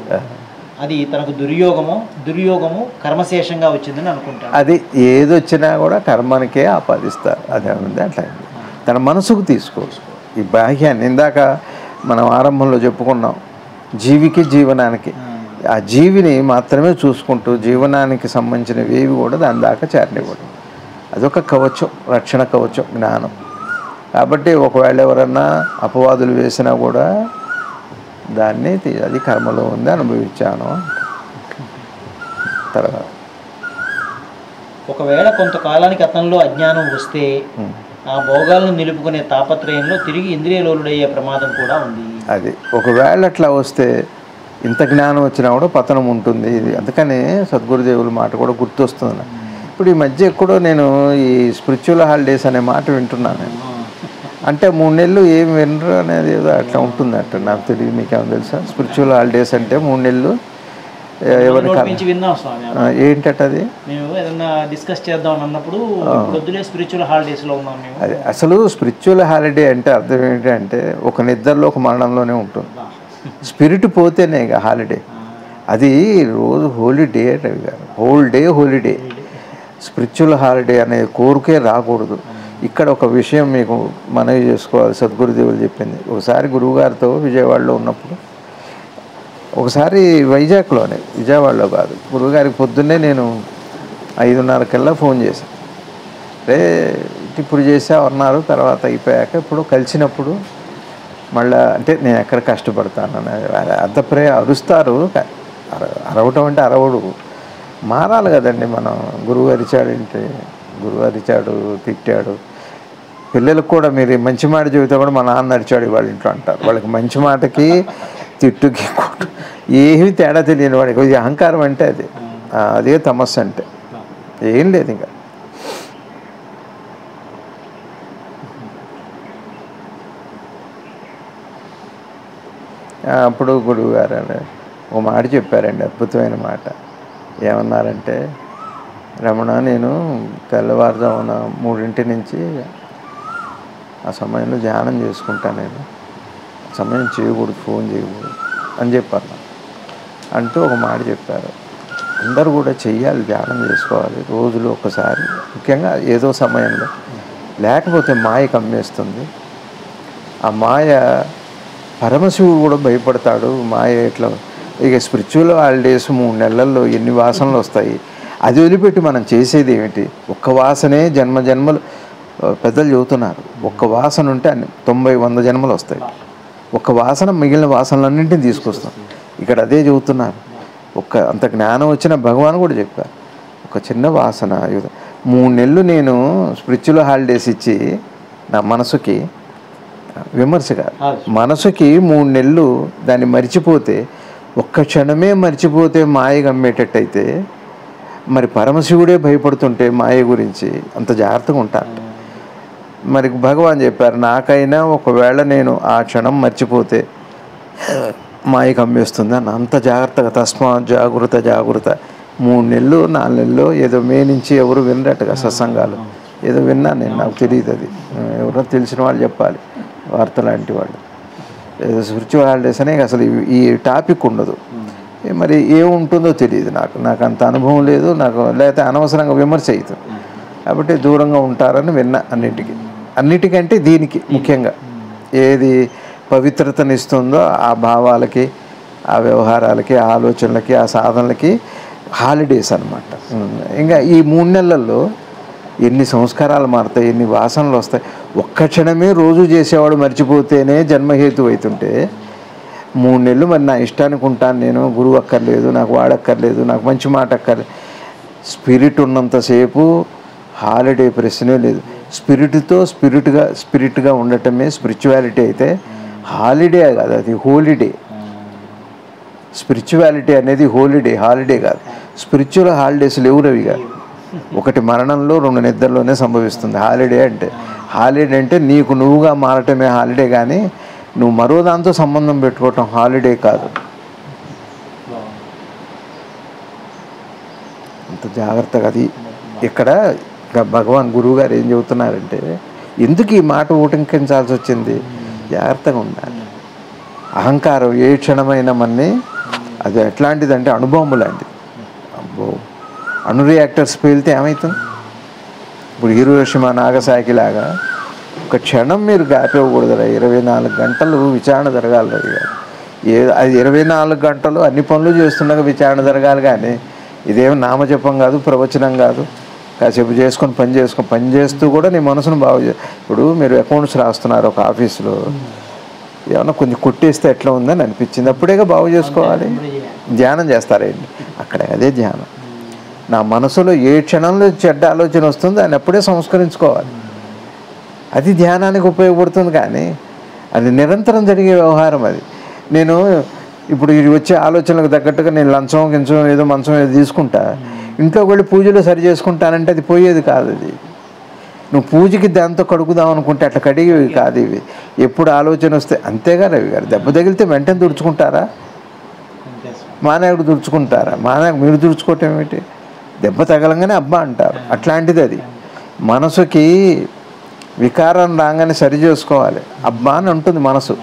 అది తనకు దుర్యోగము కర్మశేషంగా వచ్చిందని అనుకుంటాడు.
అది ఏదొచ్చినా కూడా కర్మనికే ఆపాదిస్తారు. అదే ఉంది, అట్లా తన మనసుకు తీసుకోవచ్చు. ఈ బాహ్యాన్ని ఇందాక మనం ఆరంభంలో చెప్పుకున్నాం, జీవికి జీవనానికి. ఆ జీవిని మాత్రమే చూసుకుంటూ జీవనానికి సంబంధించినవి ఏవి కూడా దాని దాకా చేరనివ్వడం. అదొక కవచం, రక్షణ కవచం జ్ఞానం. కాబట్టి ఒకవేళ ఎవరన్నా అపవాదులు వేసినా కూడా దాన్ని అది కర్మలో ఉంది, అనుభవించాను. తర్వాత
ఒకవేళ కొంతకాలానికి అతనిలో అజ్ఞానం వస్తే ఆ భోగాలను నిలుపుకునే తాపత్రయంలో తిరిగి ఇంద్రియలోలుడయ్యే ప్రమాదం కూడా ఉంది.
అది ఒకవేళ అట్లా వస్తే ఇంత జ్ఞానం వచ్చినా కూడా పతనం ఉంటుంది. ఇది అందుకనే సద్గురుదేవుల మాట కూడా గుర్తొస్తుంది. ఇప్పుడు ఈ మధ్య ఎక్కడో నేను ఈ స్పిరిచువల్ హాలిడేస్ అనే మాట వింటున్నాను. అంటే 3 నెలలు ఏం వినరు అనేది ఏదో అట్లా ఉంటుంది అట్ట. నాకు తెలియదు, మీకేమో తెలుసా? స్పిరిచువల్ హాలిడేస్ అంటే 3 నెలలు ఎవరికి
విన్నాం స్వామి.
ఏంటట అది?
మేము ఏదన్నా డిస్కస్ చేద్దాం అన్నప్పుడు స్పిరిచువల్ హాలిడేస్లో ఉన్నాం మేము.
అది అసలు స్పిరిచువల్ హాలిడే అంటే అర్థం ఏంటంటే ఒక నిద్రలో, ఒక మరణంలోనే ఉంటుంది. స్పిరిట్ పోతేనే ఇక హాలిడే. అది రోజు హోలిడే రవి గారు, whole day holiday. Spiritual holiday అనే కోరికే రాకూడదు. ఇక్కడ ఒక విషయం మీకు మనవి చేసుకోవాలి. సద్గురుదేవులు చెప్పింది. ఒకసారి గురువుగారితో విజయవాడలో ఉన్నప్పుడు, ఒకసారి విజయవాడలో కాదు, గురువుగారికి పొద్దున్నే నేను 5:30 ఫోన్ చేశాను. ఇప్పుడు చేసావు అన్నారు. తర్వాత అయిపోయాక ఇప్పుడు కలిసినప్పుడు మళ్ళీ అంటే నేను ఎక్కడ కష్టపడతాను అర్థప్రే అరుస్తారు. అరవటం అంటే అరవడు, మారాలి కదండి మనం. గురువు అరిచాడంటే గురువు అరిచాడు, తిట్టాడు. పిల్లలకు కూడా మీరు మంచి మాట చెబితే కూడా మా నాన్న అరిచాడు వాళ్ళ ఇంట్లో అంటారు. వాళ్ళకి మంచి మాటకి తిట్టుకి కొట్టు ఏమీ తేడా తెలియని వాడికి ఇది అహంకారం అంటే అది. అదే తమస్సు అంటే ఏం లేదు ఇంకా. అప్పుడు గురువు గారు ఓ మాట చెప్పారండి, అద్భుతమైన మాట. ఏమన్నారంటే, రమణ, నేను తెల్లవారుజామున 3 నుంచి ఆ సమయంలో ధ్యానం చేసుకుంటాను, నేను ఆ సమయం చేయకూడదు, ఫోన్ చేయకూడదు అని చెప్పారు. అంటూ ఒక మాట చెప్పారు. అందరూ కూడా చెయ్యాలి, ధ్యానం చేసుకోవాలి రోజులో ఒకసారి, ముఖ్యంగా ఏదో సమయంలో. లేకపోతే మాయ కమ్మేస్తుంది. ఆ మాయ, పరమశివుడు కూడా భయపడతాడు మాయ ఎట్లా. ఇక స్పిరిచువల్ హాలిడేస్ 3 నెలల్లో ఎన్ని వాసనలు వస్తాయి, అది వదిలిపెట్టి మనం చేసేది ఏమిటి? ఒక్క వాసనే జన్మ జన్మలు, పెద్దలు చెబుతున్నారు, ఒక్క వాసన ఉంటే 90-100 జన్మలు వస్తాయి. ఒక్క వాసన మిగిలిన వాసనలన్నింటినీ తీసుకొస్తాం. ఇక్కడ అదే చెబుతున్నారు. అంత జ్ఞానం వచ్చిన భగవాన్ కూడా చెప్పారు, ఒక చిన్న వాసన 3 నెలలు నేను స్పిరిచువల్ హాలిడేస్ ఇచ్చి నా మనసుకి, విమర్శ కాదు, మనసుకి 3 నెలలు దాన్ని మర్చిపోతే, ఒక్క క్షణమే మర్చిపోతే మాయ గమ్మేటట్టయితే, మరి పరమశివుడే భయపడుతుంటే మాయ గురించి అంత జాగ్రత్తగా ఉంటారు. మరి భగవాన్ చెప్పారు, నాకైనా ఒకవేళ నేను ఆ క్షణం మర్చిపోతే మాయ కమ్మేస్తుంది అని. అంత జాగ్రత్తగా, తస్మాత్ జాగృత జాగృత. 3 నెలలు 4 నెలలు ఏదో మే నుంచి ఎవరు వినరట్టుగా సత్సంగాలు, ఏదో విన్నాను నేను, నాకు తెలియదు అది, ఎవరో తెలిసిన వాళ్ళు చెప్పాలి, వార్త లాంటి వాళ్ళు. ఏదో స్పిరిచువల్ హాలిడేస్ అనే అసలు ఈ టాపిక్ ఉండదు. మరి ఏముంటుందో తెలియదు నాకు అంత అనుభవం లేదు నాకు, లేకపోతే అనవసరంగా విమర్శ అవుతుంది. కాబట్టి దూరంగా ఉంటారని విన్నా. అన్నిటికంటే దీనికి ముఖ్యంగా ఏది పవిత్రతనిస్తుందో ఆ భావాలకి, ఆ వ్యవహారాలకి, ఆ ఆలోచనలకి, ఆ సాధనలకి హాలిడేస్ అన్నమాట. ఇంకా ఈ 3 నెలల్లో ఎన్ని సంస్కారాలు మారుతాయి, ఎన్ని వాసనలు వస్తాయి. ఒక్క క్షణమే రోజు చేసేవాడు మర్చిపోతేనే జన్మహేతు అవుతుంటే, 3 నెలలు మరి నా ఇష్టానికి ఉంటాను నేను, గురువు అక్కర్లేదు, నాకు వాడక్కర్లేదు, నాకు మంచి మాట అక్కర్లేదు. స్పిరిట్ ఉన్నంతసేపు హాలిడే ప్రశ్నే లేదు. స్పిరిట్గా ఉండటమే స్పిరిచువాలిటీ అయితే, హాలిడే కాదు, అది హోలిడే. స్పిరిచువాలిటీ అనేది హాలిడే కాదు. స్పిరిచువల్ హాలిడేస్ లేవు రవి గారు. ఒకటి మరణంలో, 2 నిద్రలోనే సంభవిస్తుంది హాలిడే అంటే. హాలిడే అంటే నీకు నువ్వుగా మారటమే హాలిడే, కానీ నువ్వు మరో దాంతో సంబంధం పెట్టుకోవటం హాలిడే కాదు. అంత జాగ్రత్తగా అది. ఇక్కడ భగవాన్ గురువు గారు ఏం చెబుతున్నారంటే, ఎందుకు ఈ మాట ఊటంకించాల్సి వచ్చింది? జాగ్రత్తగా ఉండాలి. అహంకారం ఏ క్షణమైన మన్ని, అది ఎట్లాంటిదంటే అనుభవం లాంటిది. అబ్బో, రియాక్టర్స్ పేలితే ఏమవుతుంది? ఇప్పుడు హీరోషిమా నాగసాకి లాగా ఒక క్షణం మీరు గ్యాప్ ఇవ్వకూడదు. 24 గంటలు విచారణ జరగాలి రవి గారు. అది 24 గంటలు అన్ని పనులు చేస్తుండగా విచారణ జరగాలి. కానీ ఇదేం నామజపం కాదు, ప్రవచనం కాదు. కాసేపు చేసుకొని పని చేస్తూ కూడా నీ మనసును బాగు ఇప్పుడు మీరు అకౌంట్స్ రాస్తున్నారు ఒక ఆఫీసులో, ఏమన్నా కొంచెం కొట్టేస్తే ఎట్లా ఉందని అనిపించింది, అప్పుడేగా బాగు చేసుకోవాలి. ధ్యానం చేస్తారండి అక్కడ, అదే ధ్యానం. నా మనసులో ఏ క్షణంలో చెడ్డ ఆలోచన వస్తుందో దాన్ని అప్పుడే సంస్కరించుకోవాలి. అది ధ్యానానికి ఉపయోగపడుతుంది. కానీ అది నిరంతరం జరిగే వ్యవహారం. అది నేను ఇప్పుడు ఇది వచ్చే ఆలోచనలకు తగ్గట్టుగా నేను లంచం ఏదో మంచం ఏదో తీసుకుంటా, ఇంట్లోకి వెళ్ళి పూజలో సరి చేసుకుంటానంటే అది పోయేది కాదు. అది నువ్వు పూజకి దాంతో కడుగుదాం అనుకుంటే అట్లా కడిగేవి కాదు ఇవి. ఎప్పుడు ఆలోచన వస్తే అంతేగా రవి గారు. దెబ్బ తగిలితే వెంటనే తుడుచుకుంటారా? మానాయుడు తుడుచుకుంటారా? మీరు తుడుచుకోవటం ఏమిటి? దెబ్బ తగలంగానే అబ్బా అంటారు. అట్లాంటిది అది. మనసుకి వికారం రాగానే సరి చేసుకోవాలి. అబ్బా అని ఉంటుంది మనసు,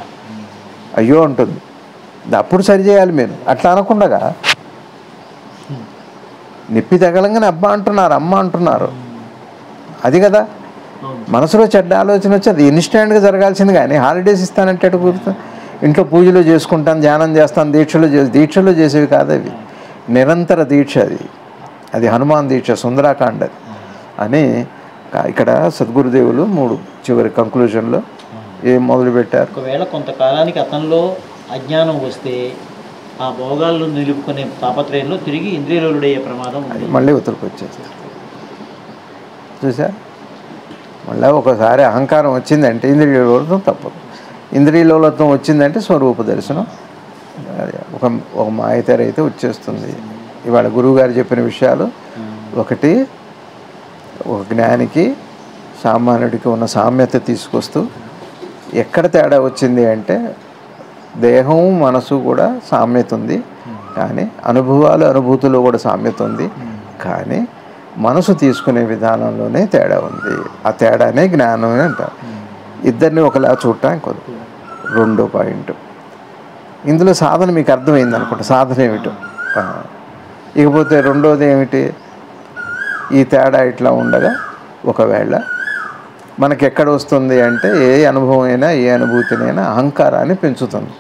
అయ్యో ఉంటుంది, అప్పుడు సరి చేయాలి మీరు. అట్లా అనకుండగా నొప్పి తగలంగానే అబ్బా అంటున్నారు, అమ్మ అంటున్నారు. అది కదా మనసులో చెడ్డ ఆలోచన వచ్చి అది ఇన్స్టాంట్గా జరగాల్సింది. కానీ హాలిడేస్ ఇస్తానంటే అటు కుదురుతుంది. ఇంట్లో పూజలు చేసుకుంటాను, ధ్యానం చేస్తాను, దీక్షలు చేసేవి కాదు అవి. నిరంతర దీక్ష అది హనుమాన్ దీక్ష, సుందరాకాండ అని. ఇక్కడ సద్గురుదేవులు 3 చివరి కంక్లూజన్లో ఏం మొదలుపెట్టారు?
ఒకవేళ కొంతకాలానికి అతనిలో అజ్ఞానం వస్తే ఆ భోగాలను నిలుపుకునే తాపత్రయంలో తిరిగి ఇంద్రియలోలుడయ్యే ప్రమాదం ఉంది.
మళ్ళీ ఉత్తరకు వచ్చేస్తారు. చూసారు, మళ్ళీ ఒకసారి అహంకారం వచ్చిందంటే ఇంద్రియలోలత్వం తప్పదు. ఇంద్రియలోలత్వం వచ్చిందంటే స్వరూప దర్శనం అది ఒక ఒక మాయతెర అయితే వచ్చేస్తుంది. ఇవాళ గురువుగారు చెప్పిన విషయాలు ఒకటి, ఒక జ్ఞానికి సామాన్యుడికి ఉన్న సామ్యత తీసుకొస్తూ, ఎక్కడ తేడా వచ్చింది అంటే దేహం మనసు కూడా సామ్యత ఉంది, కానీ అనుభవాలు అనుభూతులు కూడా సామ్యత ఉంది, కానీ మనసు తీసుకునే విధానంలోనే తేడా ఉంది. ఆ తేడానే జ్ఞానం అని అంటారు. ఇద్దరిని ఒకలా చూడటానికి కుదరదు. రెండో పాయింట్, ఇందులో సాధన మీకు అర్థమైంది అనుకుంటా, సాధన ఏమిటో. ఇకపోతే రెండోది ఏమిటి, ఈ తేడా ఇట్లా ఉండగా ఒకవేళ మనకి ఎక్కడ వస్తుంది అంటే ఏ అనుభవం అయినా ఏ అనుభూతినైనా అహంకారాన్ని పెంచుతుంది.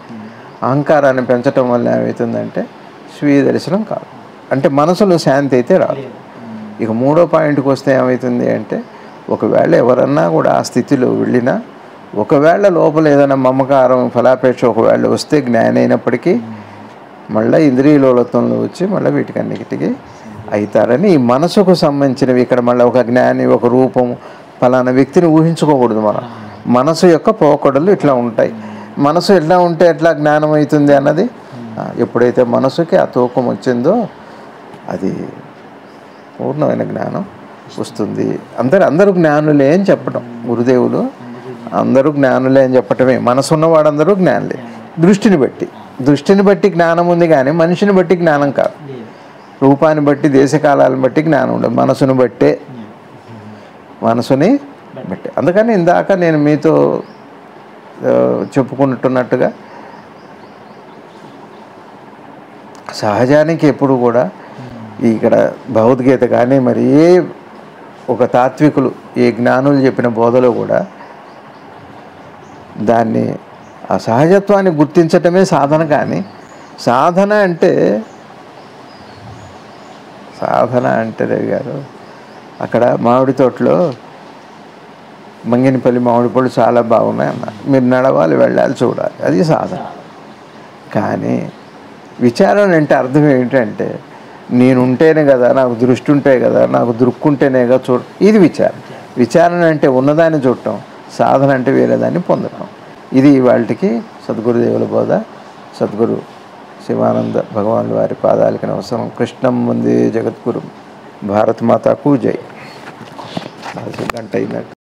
అహంకారాన్ని పెంచడం వల్ల ఏమవుతుందంటే స్వీయ దర్శనం కాదు, అంటే మనసులో శాంతి అయితే రాదు. ఇక మూడో పాయింట్కి వస్తే ఏమవుతుంది అంటే ఒకవేళ ఎవరన్నా కూడా ఆ స్థితిలో వెళ్ళినా, ఒకవేళ లోపల ఏదైనా మమకారం ఫలాపేక్ష ఒకవేళ వస్తే జ్ఞాని అయినప్పటికీ మళ్ళీ ఇంద్రియలోలత్వంలో వచ్చి మళ్ళీ వీటికన్నిటికీ అవుతారని, ఈ మనసుకు సంబంధించినవి ఇక్కడ మళ్ళీ ఒక జ్ఞాని ఒక రూపము ఫలానా వ్యక్తిని ఊహించుకోకూడదు. మనం మనసు యొక్క పోకడలు ఇట్లా ఉంటాయి. మనసు ఎట్లా ఉంటే ఎట్లా జ్ఞానం అవుతుంది అన్నది, ఎప్పుడైతే మనసుకి ఆ తూకం వచ్చిందో అది పూర్ణమైన జ్ఞానం వస్తుంది. అందరూ జ్ఞానులే అని చెప్పడం, గురుదేవులు అందరూ జ్ఞానులే అని చెప్పటమే. మనసు ఉన్నవాడందరూ జ్ఞానులే, దృష్టిని బట్టి జ్ఞానం ఉంది, కానీ మనిషిని బట్టి జ్ఞానం కాదు. రూపాన్ని బట్టి దేశకాలాలను బట్టి జ్ఞానం ఉండదు, మనసుని బట్టే, మనసుని బట్టి. అందుకని ఇందాక నేను మీతో చెప్పుకుంటున్నట్టుగా సహజానికి ఎప్పుడు కూడా ఇక్కడ భగవద్గీత కానీ మరి ఏ ఒక తాత్వికులు ఏ జ్ఞానులు చెప్పిన బోధలో కూడా దాన్ని ఆ సహజత్వాన్ని గుర్తించటమే సాధన. కానీ సాధన అంటే రవి గారు అక్కడ మామిడి తోటలో మంగినపల్లి మామిడి పళ్ళు చాలా బాగున్నాయి అన్న, మీరు నడవాలి, వెళ్ళాలి, చూడాలి, అది సాధన. కానీ విచారణ అంటే అర్థం ఏమిటంటే నేనుంటేనే కదా, నాకు దృష్టి ఉంటే కదా, నాకు దృక్కుంటేనే కదా ఇది విచారణ అంటే ఉన్నదాన్ని చూడటం, సాధన అంటే వేరేదాన్ని పొందటం. ఇది వాళ్ళకి సద్గురుదేవుల బోధ. సద్గురు శివానంద భగవాన్ వారి పాదాలకి నమస్కారం. కృష్ణం వందే జగద్గురు. భారత్ మాతాకు జై. గంట అయినట్టు.